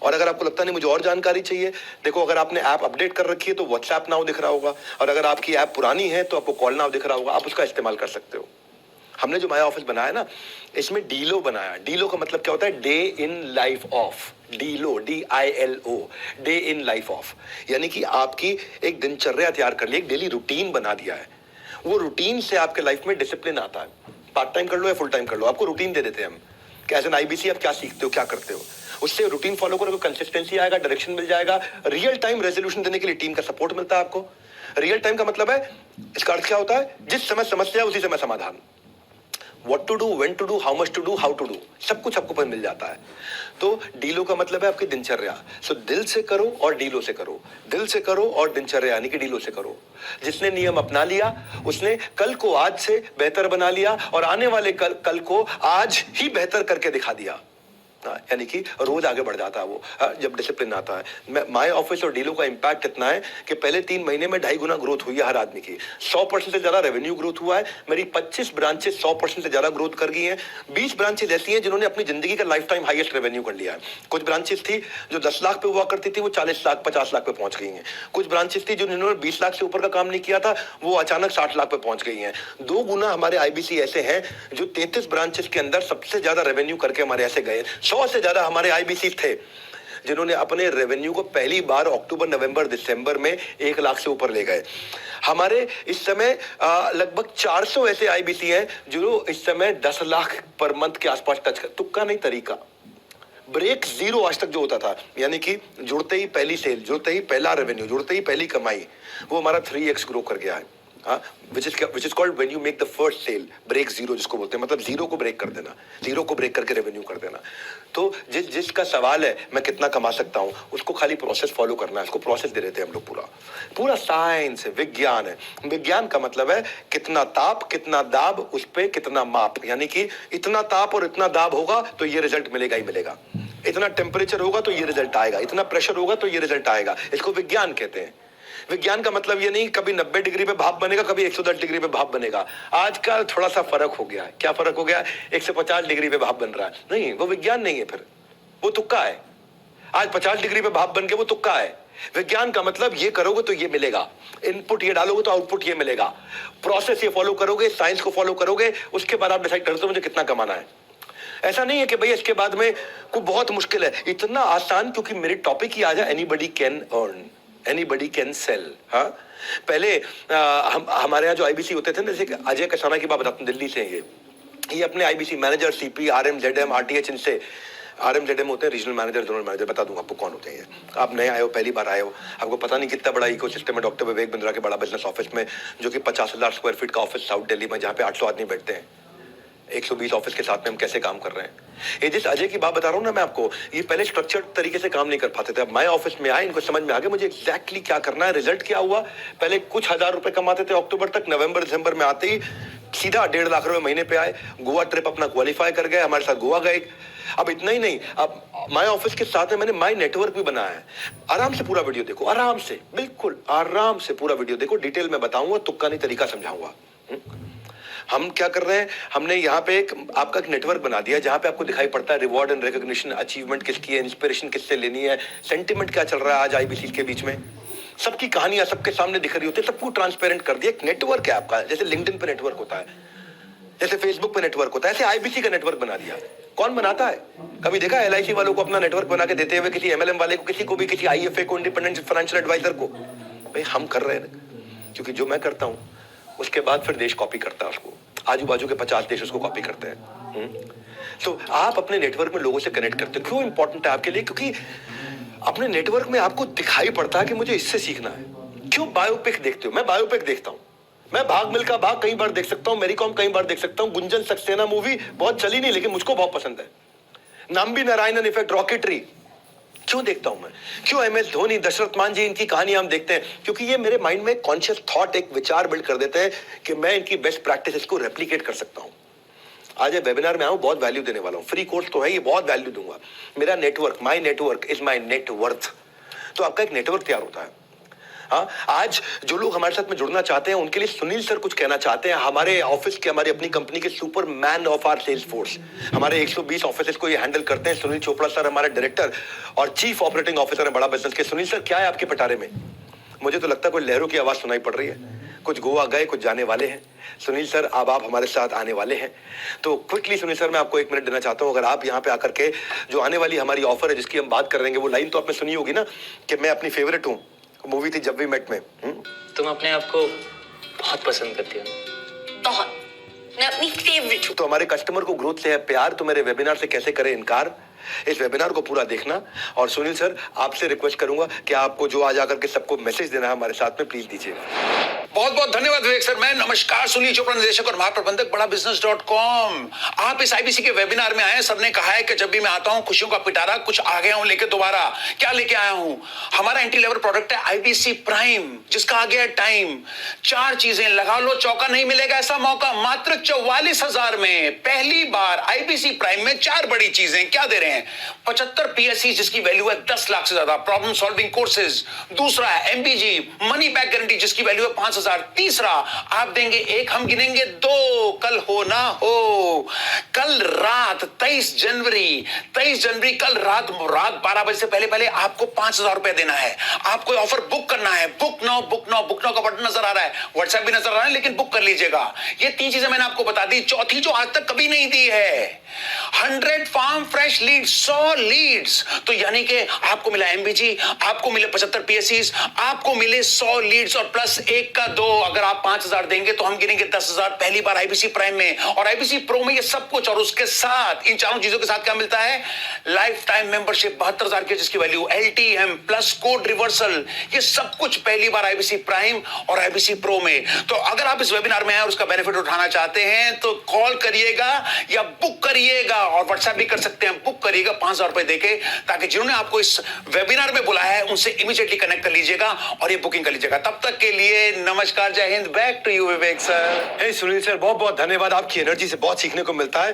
और अगर आपको लगता नहीं मुझे और जानकारी चाहिए, देखो अगर आपने ऐप अपडेट कर रखी है तो व्हाट्सएप नाउ दिख रहा होगा, और अगर आपकी ऐप पुरानी है तो आपको कॉल नाउ दिख रहा होगा, आप उसका इस्तेमाल कर सकते हो। हमने जो माया ऑफिस बनाया ना, इसमें डीलो बनाया। डीलो का मतलब क्या होता है, day in life of. DILO, DILO, day in life of, यानी कि आपकी एक दिनचर्या तैयार कर ली, एक डेली रूटीन बना दिया है। वो रूटीन से आपके लाइफ में डिसिप्लिन आता है। पार्ट टाइम कर लो या फुल टाइम कर लो, आपको रूटीन दे देते हैं हम कि एज एन IBC आप क्या सीखते हो, क्या करते हो। उससे रूटीन फॉलो करोगे, कंसिस्टेंसी आएगा, डायरेक्शन मिल जाएगा, रियल टाइम रेजोल्यूशन देने के लिए टीम का सपोर्ट मिलता है आपको। रियल टाइम का मतलब है, इसका अर्थ क्या होता है, जिस समय समस्या उसी समय समाधान। What to do, when to do, how much to do, how to do, सब कुछ आपको पता मिल जाता है। तो डीलो का मतलब है आपकी दिनचर्या। सो दिल से करो और डीलो से करो, दिल से करो और दिनचर्या यानी कि डीलो से करो। जिसने नियम अपना लिया उसने कल को आज से बेहतर बना लिया और आने वाले कल को आज ही बेहतर करके दिखा दिया। यानी कि रोज आगे बढ़ जाता है वो, जब डिसिप्लिन आता है। माय ऑफिस और डीलो का इंपैक्ट इतना है कि पहले 3 महीने में 2.5 गुना ग्रोथ हुई है हर आदमी की। 100% से ज्यादा रेवेन्यू ग्रोथ हुआ है। मेरी 25 ब्रांचेस 100% से ज्यादा ग्रोथ कर गई हैं। 20 ब्रांचेस ऐसी हैं जिन्होंने अपनी जिंदगी का लाइफ टाइम हाईएस्ट रेवेन्यू कर लिया है। कुछ ब्रांचेस थी जो 10 लाख पे हुआ करती थी, वो 40 लाख 50 लाख पे पहुंच गई हैं। कुछ ब्रांचेस थी जो जिन्होंने 20 लाख से ऊपर का काम नहीं किया था, वो अचानक 60 लाख पे पहुंच गई हैं। 2 गुना हमारे आईबीसी ऐसे हैं जो 33 ब्रांचेस के अंदर सबसे ज्यादा रेवेन्यू करके हमारे ऐसे गए। 100 से ज्यादा हमारे आईबीसी थे जिन्होंने अपने रेवेन्यू को पहली बार अक्टूबर, नवंबर, दिसंबर में 1 लाख से ऊपर ले गए। हमारे इस समय लगभग 400 ऐसे आईबीसी हैं जो इस समय 10 लाख पर मंथ के आसपास टच कर। तुक्का नहीं, तरीका। ब्रेक जीरो आज तक जो होता था, यानी कि जुड़ते ही पहली सेल, जुड़ते ही पहला रेवेन्यू, जुड़ते ही पहली कमाई, वो हमारा 3x ग्रो कर गया है। which is called when you make the first sale, break zero जिसको बोलते हैं, मतलब जीरो को ब्रेक कर देना, जीरो को ब्रेक करके रेवेन्यू कर देना। तो जिसका सवाल है मैं कितना कमा सकता हूं, उसको खाली प्रोसेस फॉलो करना है। उसको प्रोसेस दे देते हैं हम लोग। पूरा साइंस है, विज्ञान है। विज्ञान का मतलब है कितना ताप, कितना दाब, उस पर कितना माप। यानी कि इतना ताप और इतना दाब होगा तो ये रिजल्ट मिलेगा ही मिलेगा, इतना टेम्परेचर होगा तो ये रिजल्ट आएगा, इतना प्रेशर होगा तो ये रिजल्ट आएगा। इसको विज्ञान कहते हैं। विज्ञान का मतलब ये नहीं कभी 90 डिग्री पे भाप बनेगा, कभी 110 डिग्री पे भाप बनेगा। आजकल थोड़ा सा फर्क हो गया है। क्या फर्क हो गया? 150 डिग्री पे भाप बन रहा है। नहीं, वो विज्ञान नहीं है, फिर वो तुक्का है। आज 50 डिग्री पे भाप बन के वो तुक्का है। विज्ञान का मतलब ये करोगे तो ये मिलेगा, इनपुट ये डालोगे तो आउटपुट ये मिलेगा, प्रोसेस ये फॉलो करोगे, साइंस को फॉलो करोगे, उसके बाद आप डिसाइड करते हो मुझे कितना कमाना है। ऐसा नहीं है कि भाई इसके बाद में कोई बहुत मुश्किल है। इतना आसान, क्योंकि मेरी टॉपिक ही आज है anybody can earn, anybody can sell. हाँ, पहले हमारे यहाँ जो आईबीसी होते थे ना, जैसे अजय कसाना की बात बताता हूँ, दिल्ली से ये अपने IBC manager, CP, RM, ZM, RTH, इनसे, आरएम जेडएम होते हैं रीजनल मैनेजर, जोनल मैनेजर, बता दूंगा आपको कौन होते हैं। आप नए आए हो, पहली बार आए हो, आपको पता नहीं कितना बड़ा इकोसिस्टम है डॉक्टर विवेक बिंद्रा के बड़ा बिजनेस ऑफिस में, जो कि 50,000 स्क्वायर फीट का ऑफिस साउथ दिल्ली में, जहाँ पे 800 आदमी बैठते हैं। 120 ऑफिस के साथ में हम कैसे काम कर रहे हैं। ये जिस अजय की बात बता रहा हूँ ना मैं आपको, ये पहले स्ट्रक्चर्ड तरीके से काम नहीं कर पाते थे। अब मैं ऑफिस में आए, इनको समझ में आ गया मुझे एग्जैक्टली क्या करना है। रिजल्ट क्या हुआ? पहले कुछ हजार रुपए कमाते थे अक्टूबर तक, नवंबर दिसंबर में आते ही सीधा 1.5 लाख रुपए महीने पे आए। गोवा ट्रिप अपना क्वालिफाई कर गए, हमारे साथ गोवा गए। अब इतना ही नहीं, अब माय ऑफिस के साथ में मैंने माय नेटवर्क भी बनाया है। आराम से पूरा वीडियो देखो, आराम से, बिल्कुल आराम से पूरा वीडियो देखो, डिटेल में बताऊंगा, तुक्का नहीं तरीका समझाऊंगा। हम क्या कर रहे हैं, हमने यहाँ पे आपका एक नेटवर्क बना दिया जहाँ पे आपको दिखाई पड़ता है रिवॉर्ड एंड रिकॉग्निशन, अचीवमेंट किसकी है, इंस्पिरेशन किससे लेनी है, सेंटिमेंट क्या चल रहा है आज आईबीसी के बीच में, सबकी कहानियां सबके सामने दिख रही होती है, सबको ट्रांसपेरेंट कर दिया। एक नेटवर्क है आपका, जैसे लिंक्डइन पे नेटवर्क होता है, जैसे फेसबुक पे नेटवर्क होता है, ऐसे आईबीसी का नेटवर्क बना दिया। कौन बनाता है? कभी देखा है एलआईसी वालों को अपना नेटवर्क बना के देते हुए, किसी एमएलएम वाले को, किसी को भी, किसी आईएफए को, इंडिपेंडेंट फाइनेंशियल एडवाइजर को? भाई हम कर रहे हैं, क्योंकि जो मैं करता हूँ उसके बाद फिर देश कॉपी करता है उसको, आजू बाजू के 50 देश उसको कॉपी करते हैं। तो आप अपने नेटवर्क में लोगों से कनेक्ट करते हो। क्यों इंपॉर्टेंट है आपके लिए? क्योंकि अपने नेटवर्क में आपको दिखाई पड़ता है कि मुझे इससे सीखना है। क्यों बायोपिक देखते हो? मैं बायोपिक देखता हूं। मैं भाग मिल्खा भाग कई बार देख सकता हूं, मेरी कॉम कई बार देख सकता हूं, गुंजन सक्सेना मूवी बहुत चली नहीं लेकिन मुझको बहुत पसंद है। नाम्बी नारायणन इफेक्ट, रॉकेटरी क्यों देखता हूं मैं? क्यों एमएस धोनी, दशरथ मान जी, इनकी कहानी हम देखते हैं? क्योंकि ये मेरे माइंड में कॉन्शियस थॉट, एक विचार बिल्ड कर देते हैं कि मैं इनकी बेस्ट प्रैक्टिस को रेप्लिकेट कर सकता हूं। आज वेबिनार में आऊं, बहुत वैल्यू देने वाला हूं, फ्री कोर्स तो है, ये बहुत वैल्यू दूंगा। मेरा network, my network is my net worth. तो आपका एक नेटवर्क तैयार होता है। हाँ, आज जो लोग हमारे साथ में जुड़ना चाहते हैं उनके लिए सुनील सर कुछ कहना चाहते हैं। हमारे ऑफिस के, हमारी अपनी कंपनी के super man of our sales force, हमारे 120 ऑफिस को ये हैंडल करते हैं। सुनील चोपड़ा सर हमारे डायरेक्टर और चीफ ऑपरेटिंग ऑफिसर है बड़ा बिजनेस के। सुनील सर, क्या है आपके पिटारे में? मुझे तो लगता है कोई लहरों की आवाज सुनाई पड़ रही है, कुछ गोवा गए, कुछ जाने वाले हैं। सुनील सर, अब आप हमारे साथ आने वाले हैं, तो क्विकली सुनील सर मैं आपको 1 मिनट देना चाहता हूं। अगर आप यहाँ पे आकर के जो आने वाली हमारी ऑफर है जिसकी हम बात कर रहे हैं, वो लाइन तो आपने सुनी होगी ना कि मैं अपनी फेवरेट हूँ, मूवी थी जब वी मेट में। तुम अपने आप को बहुत पसंद करती हो। बहुत, मैं अपनी फेवरेट हूँ। तो हमारे कस्टमर को ग्रोथ से है प्यार, तो मेरे वेबिनार से कैसे करें इनकार? इस वेबिनार को पूरा देखना। और सुनील सर, आपसे रिक्वेस्ट करूंगा कि आपको जो आज आकर के सबको मैसेज देना है हमारे साथ में, प्लीज दीजिएगा। बहुत बहुत धन्यवाद विवेक सर। मैं नमस्कार, सुनील चोपड़ा, निदेशक और महाप्रबंधक बड़ा business.com। आप इस आईबीसी के वेबिनार में आए। सबने कहा है कि जब भी मैं आता हूं खुशियों का पिटारा कुछ आ गया हूं लेके। दोबारा क्या लेके आया हूं? हमारा एंट्री लेवल प्रोडक्ट है आईबीसी प्राइम, जिसका आ गया टाइम। 4 चीजें लगा लो, चौका नहीं मिलेगा ऐसा मौका। मात्र 44,000 में पहली बार आईबीसी प्राइम में 4 बड़ी चीजें क्या दे रहे हैं? 75 पीएससी जिसकी वैल्यू है 10 लाख से ज्यादा, प्रॉब्लम सॉल्विंग कोर्सेज। दूसरा है एमबीजी मनी बैक गारंटी जिसकी वैल्यू है 5,000। तीसरा आप देंगे 1, हम गिनेंगे 2। कल हो ना हो, कल रात 23 जनवरी कल रात 12 बजे से पहले आपको 5,000 रुपए देना है। आपको ऑफर बुक करना है। बुक नाउ का बटन नजर आ रहा है, व्हाट्सएप भी नजर आ रहा है, लेकिन बुक कर लीजिएगा। ये 3 चीजें मैंने आपको बता दी। चौथी जो आज तक कभी नहीं दी है, 100 फार्म फ्रेश लीड्स, 100 लीड्स। तो यानी कि आपको मिला एमबीजी, आपको मिले 75 पीएससीज, आपको मिले 100 लीड्स और प्लस 1 का 2। अगर आप 5,000 देंगे तो हम गिनेंगे 10,000 पहली बार आईबीसी प्राइम में। और आईबीसी प्रो में ये सब कुछ, और उसके साथ इन चारों चीजों के साथ क्या मिलता है? लाइफ टाइम मेंबरशिप 72,000 की, जिसकी value LTM plus code reversal. ये सब कुछ पहली बार आईबीसी प्राइम और आईबीसी प्रो में। तो अगर आप इस वेबिनार में आए और उसका बेनिफिट उठाना चाहते हैं तो कॉल करिएगा या बुक करिएगा, और व्हाट्सएप भी कर सकते हैं। बुक करिएगा 5,000 रुपए देके, ताकि जिन्होंने आपको इस वेबिनार में बुलाया है उनसे इमीडिएटली कनेक्ट कर लीजिएगा और ये बुकिंग कर लीजिएगा। तब तक के लिए नमस्कार, जय हिंद। Back to you Vivek sir. Hey Sunil sir, बहुत बहुत धन्यवाद। आपकी एनर्जी से बहुत सीखने को मिलता है।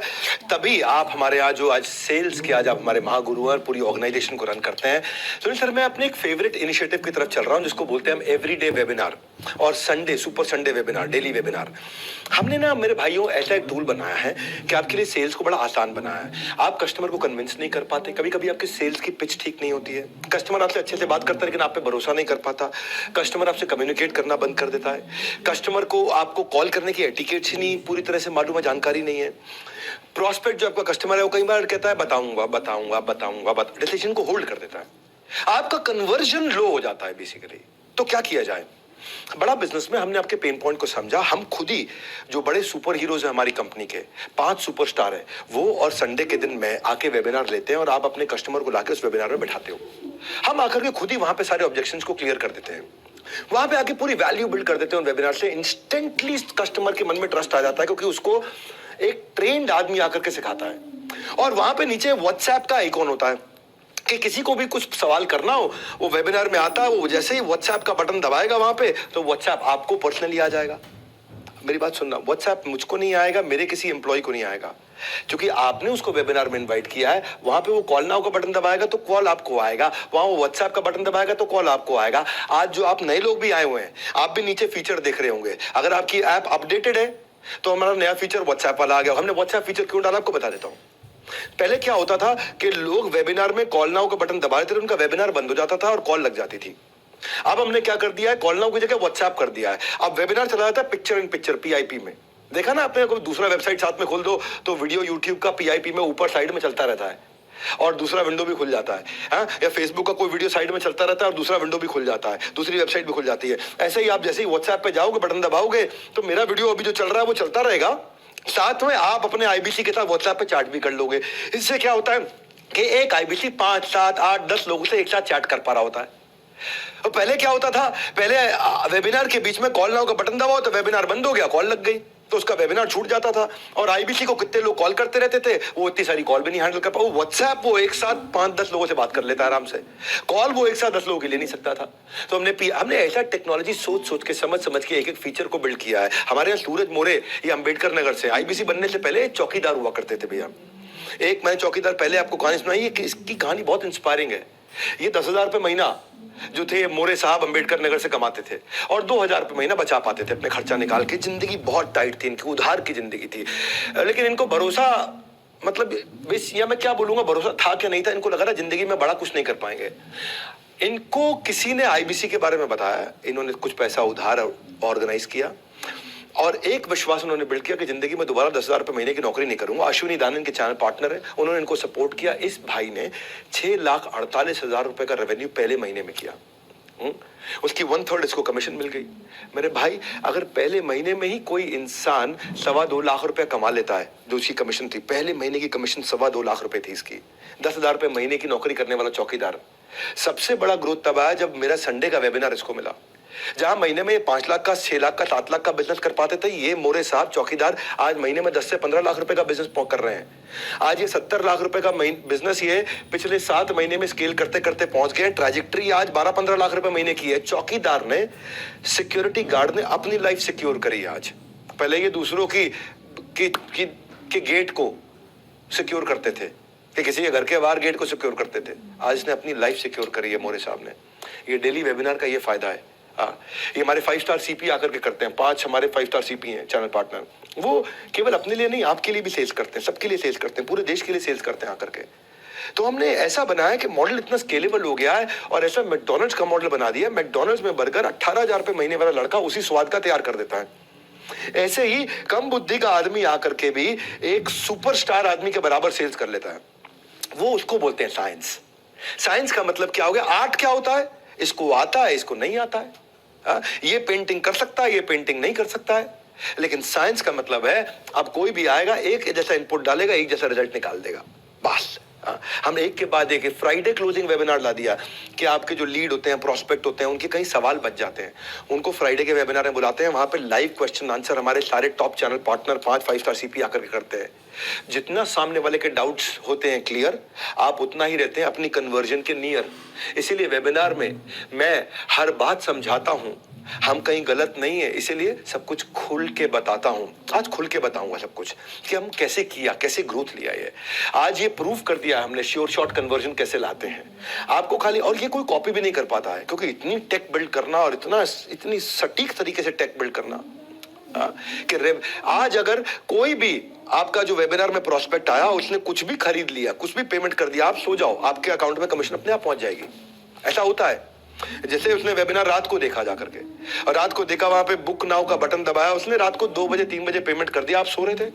तभी आप हमारे यहाँ जो आज सेल्स के आज आप हमारे महागुरु और पूरी ऑर्गेनाइजेशन को रन करते हैं। सुनील सर, मैं अपने एक फेवरेट इनिशिएटिव की तरफ चल रहा हूँ जिसको बोलते हैं हम एवरीडे वेबिनार और Sunday super Sunday webinar, daily webinar. हमने ना मेरे भाइयों ऐसा एक टूल बनाया है कि आपके लिए सेल्स को बड़ा आसान बनाया है। आप कस्टमर को कन्विंस नहीं कर पाते, कभी कभी आपकी सेल्स की पिच ठीक नहीं होती है, कस्टमर आपसे अच्छे से बात करता है लेकिन आप पे भरोसा नहीं कर पाता, कस्टमर आपसे कम्युनिकेट करना बंद कर देता है, कस्टमर को आपको कॉल करने की एटिकेट ही नहीं पूरी तरह से मालूम है, जानकारी नहीं है। प्रोस्पेक्ट जो आपका कस्टमर है वो कई बार कहता है बताऊंगा, डिसीजन को होल्ड कर देता है, आपका कन्वर्जन लो हो जाता है बेसिकली। तो क्या किया जाए? बड़ा बिजनेस में हमने आपके पेन पॉइंट को समझा। हम खुद ही जो बड़े सुपर हीरोज हैं हमारी कंपनी के, 5 सुपरस्टार है वो, और संडे के दिन में आके वेबिनार लेते हैं और आप अपने कस्टमर को लाके उस वेबिनार में बैठाते हो। हम आकर के खुद ही वहां पे सारे ऑब्जेक्शंस को क्लियर कर देते हैं, वहां पे आके पूरी वैल्यू बिल्ड कर देते हैं। वेबिनार से इंस्टेंटली कस्टमर के मन में ट्रस्ट आ जाता है, क्योंकि उसको एक ट्रेंड आदमी आकर के सिखाता है। और वहां पे नीचे व्हाट्सएप का आइकॉन होता है कि किसी को भी कुछ सवाल करना हो, वो वेबिनार में आता है, वो जैसे ही व्हाट्सएप का बटन दबाएगा वहां पे, तो व्हाट्सएप आपको पर्सनली आ जाएगा। मेरी बात सुनना, व्हाट्सएप मुझको नहीं आएगा, मेरे किसी एम्प्लॉय को नहीं आएगा, क्योंकि आपने उसको वेबिनार में इनवाइट किया है। वहां पे वो कॉल नाउ का बटन दबाएगा तो कॉल आपको आएगा, वहां वो व्हाट्सएप का बटन दबाएगा तो कॉल आपको आएगा। आज जो आप नए लोग भी आए हुए हैं, आप भी नीचे फीचर देख रहे होंगे। अगर आपकी ऐप अपडेटेड है तो हमारा नया फीचर व्हाट्सएप वाला आ गया। हमने व्हाट्सएप फीचर क्यों डाला आपको बता देता हूं। पहले क्या होता था कि लोग वेबिनार में कॉल नाउ का बटन दबा देते थे, उनका वेबिनार बंद हो जाता था और कॉल लग जाती थी। अब हमने क्या कर दिया है, कॉल नाउ की जगह व्हाट्सएप कर दिया है। अब वेबिनार चला जाता है पिक्चर इन पिक्चर, पीआईपी में। देखा ना आपने, कोई दूसरा वेबसाइट साथ में खोल दो तो वीडियो यूट्यूब का पीआईपी में ऊपर साइड में चलता रहता है और दूसरा विंडो भी खुल जाता है। हाँ? या फेसबुक का कोई वीडियो साइड में चलता रहता है और दूसरा विंडो भी खुल जाता है, दूसरी वेबसाइट भी खुल जाती है। ऐसे ही आप जैसे ही व्हाट्सएप पे जाओगे, बटन दबाओगे तो मेरा वीडियो अभी जो चल रहा है वो चलता रहेगा, साथ में आप अपने आईबीसी के साथ व्हाट्सएप पे चैट भी कर लोगे। इससे क्या होता है कि एक आईबीसी 5, 7, 8, 10 लोगों से एक साथ चैट कर पा रहा होता है। तो पहले क्या होता था, पहले वेबिनार के बीच में कॉल नाउ का बटन दबाओ तो वेबिनार बंद हो गया, कॉल लग गई तो उसका वेबिनार छूट जाता था। और आईबीसी को कितने लोग कॉल करते रहते थे, वो इतनी सारी कॉल भी नहीं हैंडल कर पाओ। व्हाट्सएप वो एक साथ 5-10 लोगों से बात कर लेता है आराम से, कॉल वो एक साथ 10 लोगों की ले नहीं सकता था। तो हमने ऐसा टेक्नोलॉजी सोच के समझ के एक फीचर को बिल्ड किया है। हमारे यहाँ सूरज मोरे, ये अंबेडकर नगर से, आईबीसी बनने से पहले चौकीदार हुआ करते थे भैया। एक मैंने चौकीदार पहले आपको कहानी सुनाई है, इसकी कहानी बहुत इंस्पायरिंग है। ये 10,000 रुपए महीना जो थे मोरे साहब अंबेडकर नगर से कमाते थे और 2,000 रुपए महीना बचा पाते थे अपने खर्चा निकाल के। जिंदगी बहुत टाइट थी इनकी, उधार की जिंदगी थी, लेकिन इनको भरोसा, मतलब या मैं क्या बोलूंगा, भरोसा था क्या नहीं था, इनको लगा था जिंदगी में बड़ा कुछ नहीं कर पाएंगे। इनको किसी ने आईबीसी के बारे में बताया, इन्होंने कुछ पैसा उधार ऑर्गेनाइज किया और एक विश्वास उन्होंने बिल्ड किया कि जिंदगी में दोबारा 10,000 रुपए महीने की नौकरी नहीं करूंगा। अश्विनी दानन के चैनल पार्टनर है, उन्होंने इनको सपोर्ट किया। इस भाई ने 6,48,000 रुपए का रेवेन्यू पहले महीने में किया। उसकी 1/3 इसको कमीशन मिल गई। मेरे भाई, अगर पहले महीने में ही कोई इंसान 2.25 लाख रुपए कमा लेता है, जो उसकी कमीशन थी, पहले महीने की कमीशन 2.25 लाख रुपए थी इसकी, 10,000 रुपए महीने की नौकरी करने वाला चौकीदार। सबसे बड़ा ग्रोथ तब आया जब मेरा संडे का वेबिनार इसको मिला। जहां महीने में 5 लाख का, 6 लाख का, 7 लाख का बिजनेस कर पाते थे, ये मोरे साहब चौकीदार आज महीने में 10 से 15 लाख रुपए का बिजनेस कर रहे हैं। आज ये 70 लाख रुपए का बिजनेस ये पिछले 7 महीने में स्केल करते करते पहुंच गए। ट्रैजेक्टरी आज 12-15 लाख रुपए महीने की है। चौकीदार ने, सिक्योरिटी गार्ड ने अपनी लाइफ सिक्योर करी आज। पहले ये दूसरों की गेट को सिक्योर करते थे, कि किसी के घर के बाहर गेट को सिक्योर करते थे। आज इसने अपनी लाइफ सिक्योर करी है मोरे साहब ने। ये डेली वेबिनार का ये फायदा है। ये हमारे 5 स्टार सीपी आकर के करते हैं। 5 हमारे 5 स्टार सीपी हैं चैनल पार्टनर। वो केवल अपने लिए नहीं, आपके लिए भी सेल्स करते हैं, सबके लिए सेल्स करते हैं, पूरे देश के लिए सेल्स करते हैं आकर के। तो हमने ऐसा बनाया कि मॉडल इतना स्केलेबल हो गया है, और ऐसा मैकडॉनल्ड्स का मॉडल बना दिया। मैकडॉनल्ड्स में बर्गर 18,000 रुपए महीने वाला लड़का उसी स्वाद का तैयार कर देता है। ऐसे ही कम बुद्धि का आदमी आकर के भी एक सुपरस्टार आदमी के बराबर सेल्स कर लेता है। वो उसको बोलते हैं साइंस। साइंस का मतलब क्या हो गया? आर्ट क्या होता है? इसको आता है, इसको नहीं आता है। ये पेंटिंग कर सकता है, ये पेंटिंग नहीं कर सकता है। लेकिन साइंस का मतलब है अब कोई भी आएगा, एक जैसा इनपुट डालेगा, एक जैसा रिजल्ट निकाल देगा, बस। हमने एक के बाद एक फ्राइडे क्लोजिंग वेबिनार ला दिया कि आपके जो लीड होते हैं, प्रोस्पेक्ट होते हैं, उनके कई सवाल बच जाते हैं, उनको फ्राइडे के वेबिनार में बुलाते हैं। वहां पे लाइव क्वेश्चन आंसर हमारे सारे top channel partner 5 star CP आकर के करते हैं। जितना सामने वाले के डाउट्स होते हैं क्लियर, आप उतना ही रहते हैं अपनी कन्वर्जन के नियर। इसीलिए वेबिनार में मैं हर बात समझाता हूं, हम कहीं गलत नहीं है, इसीलिए सब कुछ खुल के बताता हूं। आज खुल के बताऊंगा सब कुछ कि हम कैसे किया, कैसे ग्रोथ लिया। ये आज ये प्रूफ कर दिया हमने श्योर शॉर्ट कन्वर्जन कैसे लाते हैं आपको खाली। और ये कोई कॉपी भी नहीं कर पाता है, क्योंकि इतनी टेक बिल्ड करना और इतनी सटीक तरीके से टेक बिल्ड करना कि आज अगर कोई भी आपका जो वेबिनार में प्रोस्पेक्ट आया, उसने कुछ भी खरीद लिया, कुछ भी पेमेंट कर दिया, आप सो जाओ, आपके अकाउंट में कमीशन अपने आप पहुंच जाएगी। ऐसा होता है। जैसे उसने वेबिनार रात को देखा जाकर के, और रात को देखा, वहां पे बुक नाउ का बटन दबाया, उसने रात को 2 बजे 3 बजे पेमेंट कर दिया, आप सो रहे थे,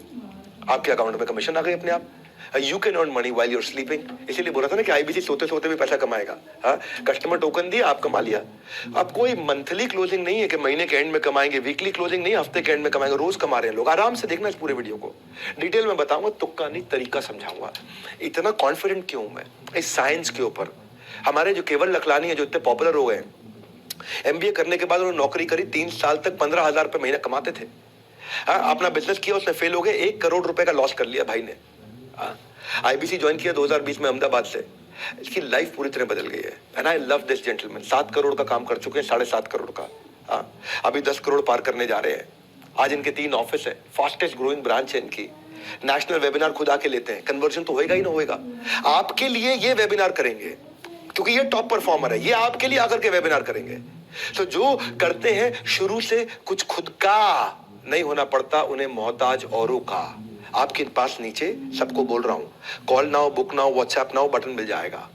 आपके अकाउंट में कमीशन आ गई अपने आप। You can earn money while you are sleeping. इसीलिए बोला था ना कि आईबीसी सोते सोते भी पैसा कमाएगा। कस्टमर टोकन दिया, आप कमा लिया। अब कोई मंथली क्लोजिंग नहीं है कि महीने के एंड में कमाएंगे, वीकली क्लोजिंग नहीं, हफ्ते के एंड में कमाएंगे, रोज कमा रहे हैं लोग। आराम से देखना इस पूरे वीडियो को, डिटेल में बताऊंगा, तुक्का नहीं तरीका समझाऊंगा। इतना कॉन्फिडेंट क्यों मैं इस साइंस के ऊपर? हमारे जो केवल लखलानी है, जो इतने पॉपुलर हो गए, एमबीए करने के बाद उन्होंने नौकरी करी, 3 साल तक 15,000 रुपए महीना कमाते थे। अपना बिजनेस किया, उसने फेल हो गए, 1 करोड़ रुपए का लॉस कर लिया भाई ने। आईबीसी ज्वाइन किया 2020 में अहमदाबाद से। इसकी लाइफ पूरी तरह बदल गई है। And I love this gentleman. 7 crore का काम कर चुके हैं, 7.5 करोड़ का। अभी 10 करोड़ पार करने जा रहे हैं। आज इनके 3 ऑफिस है, फास्टेस्ट ग्रोइंग ब्रांच है इनकी। नेशनल वेबिनार खुद आके लेते हैं। कन्वर्जन तो होएगा ही ना होएगा। आपके लिए ये वेबिनार करेंगे क्योंकि ये टॉप परफॉर्मर है, ये आपके लिए आकर के वेबिनार करेंगे। तो जो करते हैं शुरू से कुछ खुद का नहीं होना पड़ता, उन्हें मोहताज औरों का। आपके पास नीचे सबको बोल रहा हूं, call now, book now, WhatsApp now button मिल जाएगा।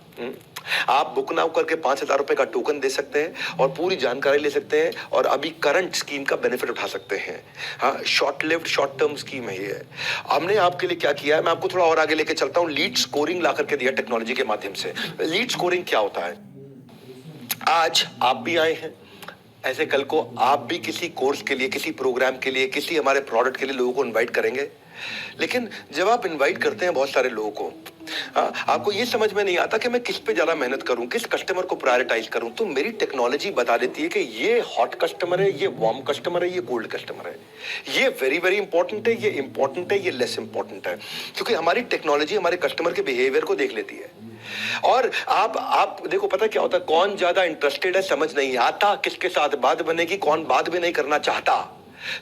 आप बुक नाउ करके 5,000 रुपए का टोकन दे सकते हैं और पूरी जानकारी ले सकते हैं, और अभी करंट स्कीम का बेनिफिट उठा सकते हैं। हाँ, short lived short term scheme है ये। हमने आपके लिए क्या किया है, मैं आपको थोड़ा और आगे लेके चलता हूं। लीड स्कोरिंग ला करके दिया टेक्नोलॉजी के माध्यम से। लीड स्कोरिंग क्या होता है? आज आप भी आए हैं, ऐसे कल को आप भी किसी कोर्स के लिए, किसी प्रोग्राम के लिए, किसी हमारे प्रोडक्ट के लिए लोगों को इन्वाइट करेंगे। लेकिन जब आप इनवाइट करते हैं बहुत सारे लोगों को, आपको ये समझ में नहीं आता कि मैं किस पे ज्यादा मेहनत करूं, किस कस्टमर को प्रायोरिटाइज करूं। तो मेरी टेक्नोलॉजी बता देती है कि ये हॉट कस्टमर है, ये वार्म कस्टमर है, ये कोल्ड कस्टमर है, ये वेरी वेरी इंपॉर्टेंट है, ये इंपॉर्टेंट है, ये लेस इंपॉर्टेंट है। क्योंकि हमारी टेक्नोलॉजी हमारे कस्टमर के बिहेवियर को देख लेती है। और आप देखो, पता क्या होता है, कौन ज्यादा इंटरेस्टेड है समझ नहीं आता, किसके साथ बात बनेगी, कौन बात भी नहीं करना चाहता।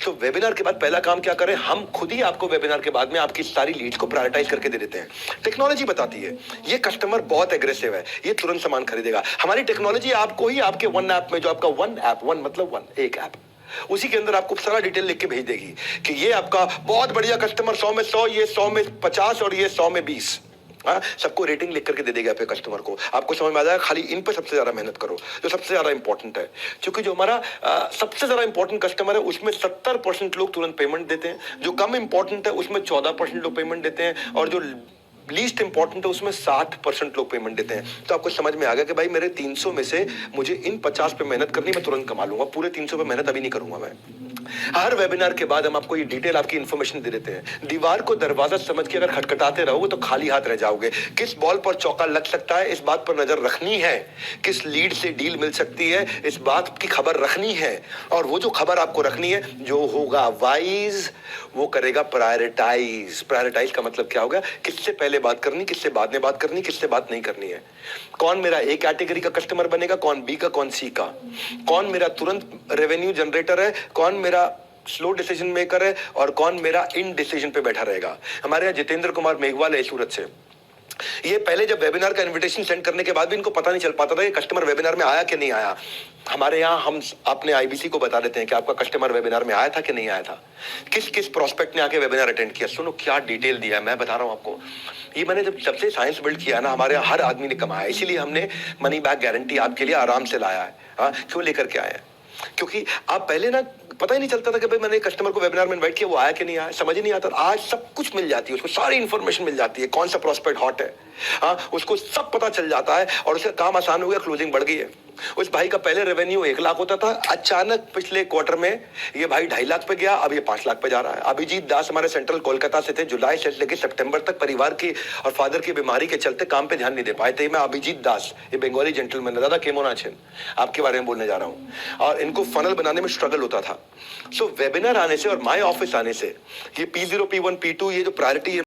तो वेबिनार के बाद पहला काम क्या करें, हम खुद ही आपको वेबिनार के बाद में आपकी सारी लीड्स को प्रायोरिटाइज करके दे देते हैं। टेक्नोलॉजी बताती है ये कस्टमर बहुत एग्रेसिव है, ये तुरंत सामान खरीदेगा। हमारी टेक्नोलॉजी आपको ही आपके वन ऐप में, जो आपका वन ऐप, वन मतलब वन, एक ऐप, उसी के अंदर आपको सारा डिटेल लिख के भेज देगी कि ये आपका बहुत बढ़िया कस्टमर, 100 में 100, ये 100 में 50 और ये 100 में 20। सबको रेटिंग लिख करके दे देगा आपके कस्टमर को। आपको समझ में आ जाएगा, खाली इन पे सबसे ज्यादा मेहनत करो जो सबसे ज्यादा इंपॉर्टेंट है। क्योंकि जो हमारा सबसे ज्यादा इंपॉर्टेंट कस्टमर है, उसमें 70% लोग तुरंत पेमेंट देते हैं। जो कम इंपॉर्टेंट है उसमें 14% लोग पेमेंट देते हैं, और जो लीस्ट इंपॉर्टेंट है उसमें 60% लोग पेमेंट देते हैं। तो आपको समझ में आ गया कि भाई मेरे 300 में से मुझे इन 50 पे मेहनत करनी, मैं तुरंत कमा लूंगा। पूरे 300 पे मेहनत अभी नहीं करूंगा मैं। हर वेबिनार के बाद हम आपको ये डिटेल आपकी इंफॉर्मेशन दे देते हैं। दीवार को दरवाजा समझ के अगर खटखटाते रहोगे तो खाली हाथ रह जाओगे। किस बॉल पर चौका लग सकता है इस बात पर नजर रखनी है, किस लीड से डील मिल सकती है इस बात की खबर रखनी है, और वो जो खबर आपको रखनी है, जो होगा वाइज वो करेगा प्रायोरिटाइज। प्रायोरिटाइज का मतलब क्या होगा, किससे पहले बात करनी, किससे बाद में बात करनी, किससे बात नहीं करनी है, कौन मेरा ए कैटेगरी का कस्टमर बनेगा, कौन बी का, कौन सी का, कौन मेरा तुरंत रेवेन्यू जनरेटर है, कौन मेरा स्लो डिसीजन मेकर है, और कौन मेरा इन डिसीजन पे बैठा रहेगा। हमारे यहाँ जितेंद्र कुमार मेघवाल है सूरत से। ये पहले जब वेबिनार का इनविटेशन सेंड करने के बाद भी इनको पता नहीं चल पाता था कि कस्टमर वेबिनार में आया कि नहीं आया। हमारे यहाँ हम अपने आईबीसी को बता देते हैं कि आपका कस्टमर वेबिनार में आया था कि नहीं आया था, किस किस प्रोस्पेक्ट ने आके वेबिनार अटेंड किया। सुनो क्या डिटेल दिया है, मैं बता रहा हूँ आपको। ये मैंने जब सबसे साइंस बिल्ड किया ना, हमारे यहाँ हर आदमी ने कमाया, इसीलिए हमने मनी बैक गारंटी आपके लिए आराम से लाया है। हाँ, क्यों लेकर के आए हैं, क्योंकि आप पहले ना पता ही नहीं चलता था कि भाई मैंने कस्टमर को वेबिनार में इनवाइट किया, वो आया कि नहीं आया, समझ ही नहीं आता। आज सब कुछ मिल जाती है उसको, सारी इंफॉर्मेशन मिल जाती है, कौन सा प्रोस्पेक्ट हॉट है, हाँ उसको सब पता चल जाता है, और उसका काम आसान हो गया, क्लोजिंग बढ़ गई है। उस भाई का पहले रेवेन्यू 1 लाख होता था, अचानक पिछले क्वार्टर में ये भाई 2.5 लाख पे गया, अब ये 5 लाख पे जा रहा है। अभिजीत दास हमारे सेंट्रल कोलकाता से थे, जुलाई से लेकर सितंबर तक परिवार की और फादर की बीमारी के चलते काम पे ध्यान नहीं दे पाए थे। मैं अभिजीत दास, ये बंगाली जेंटलमैन है, दादा केमोना छेन, आपके बारे में बोलने जा रहा हूँ, और इनको फनल बनाने में स्ट्रगल होता था। सो वेबिनार आने से और माय ऑफिस आने से ये P0 P1 P2 ये जो प्रायोरिटी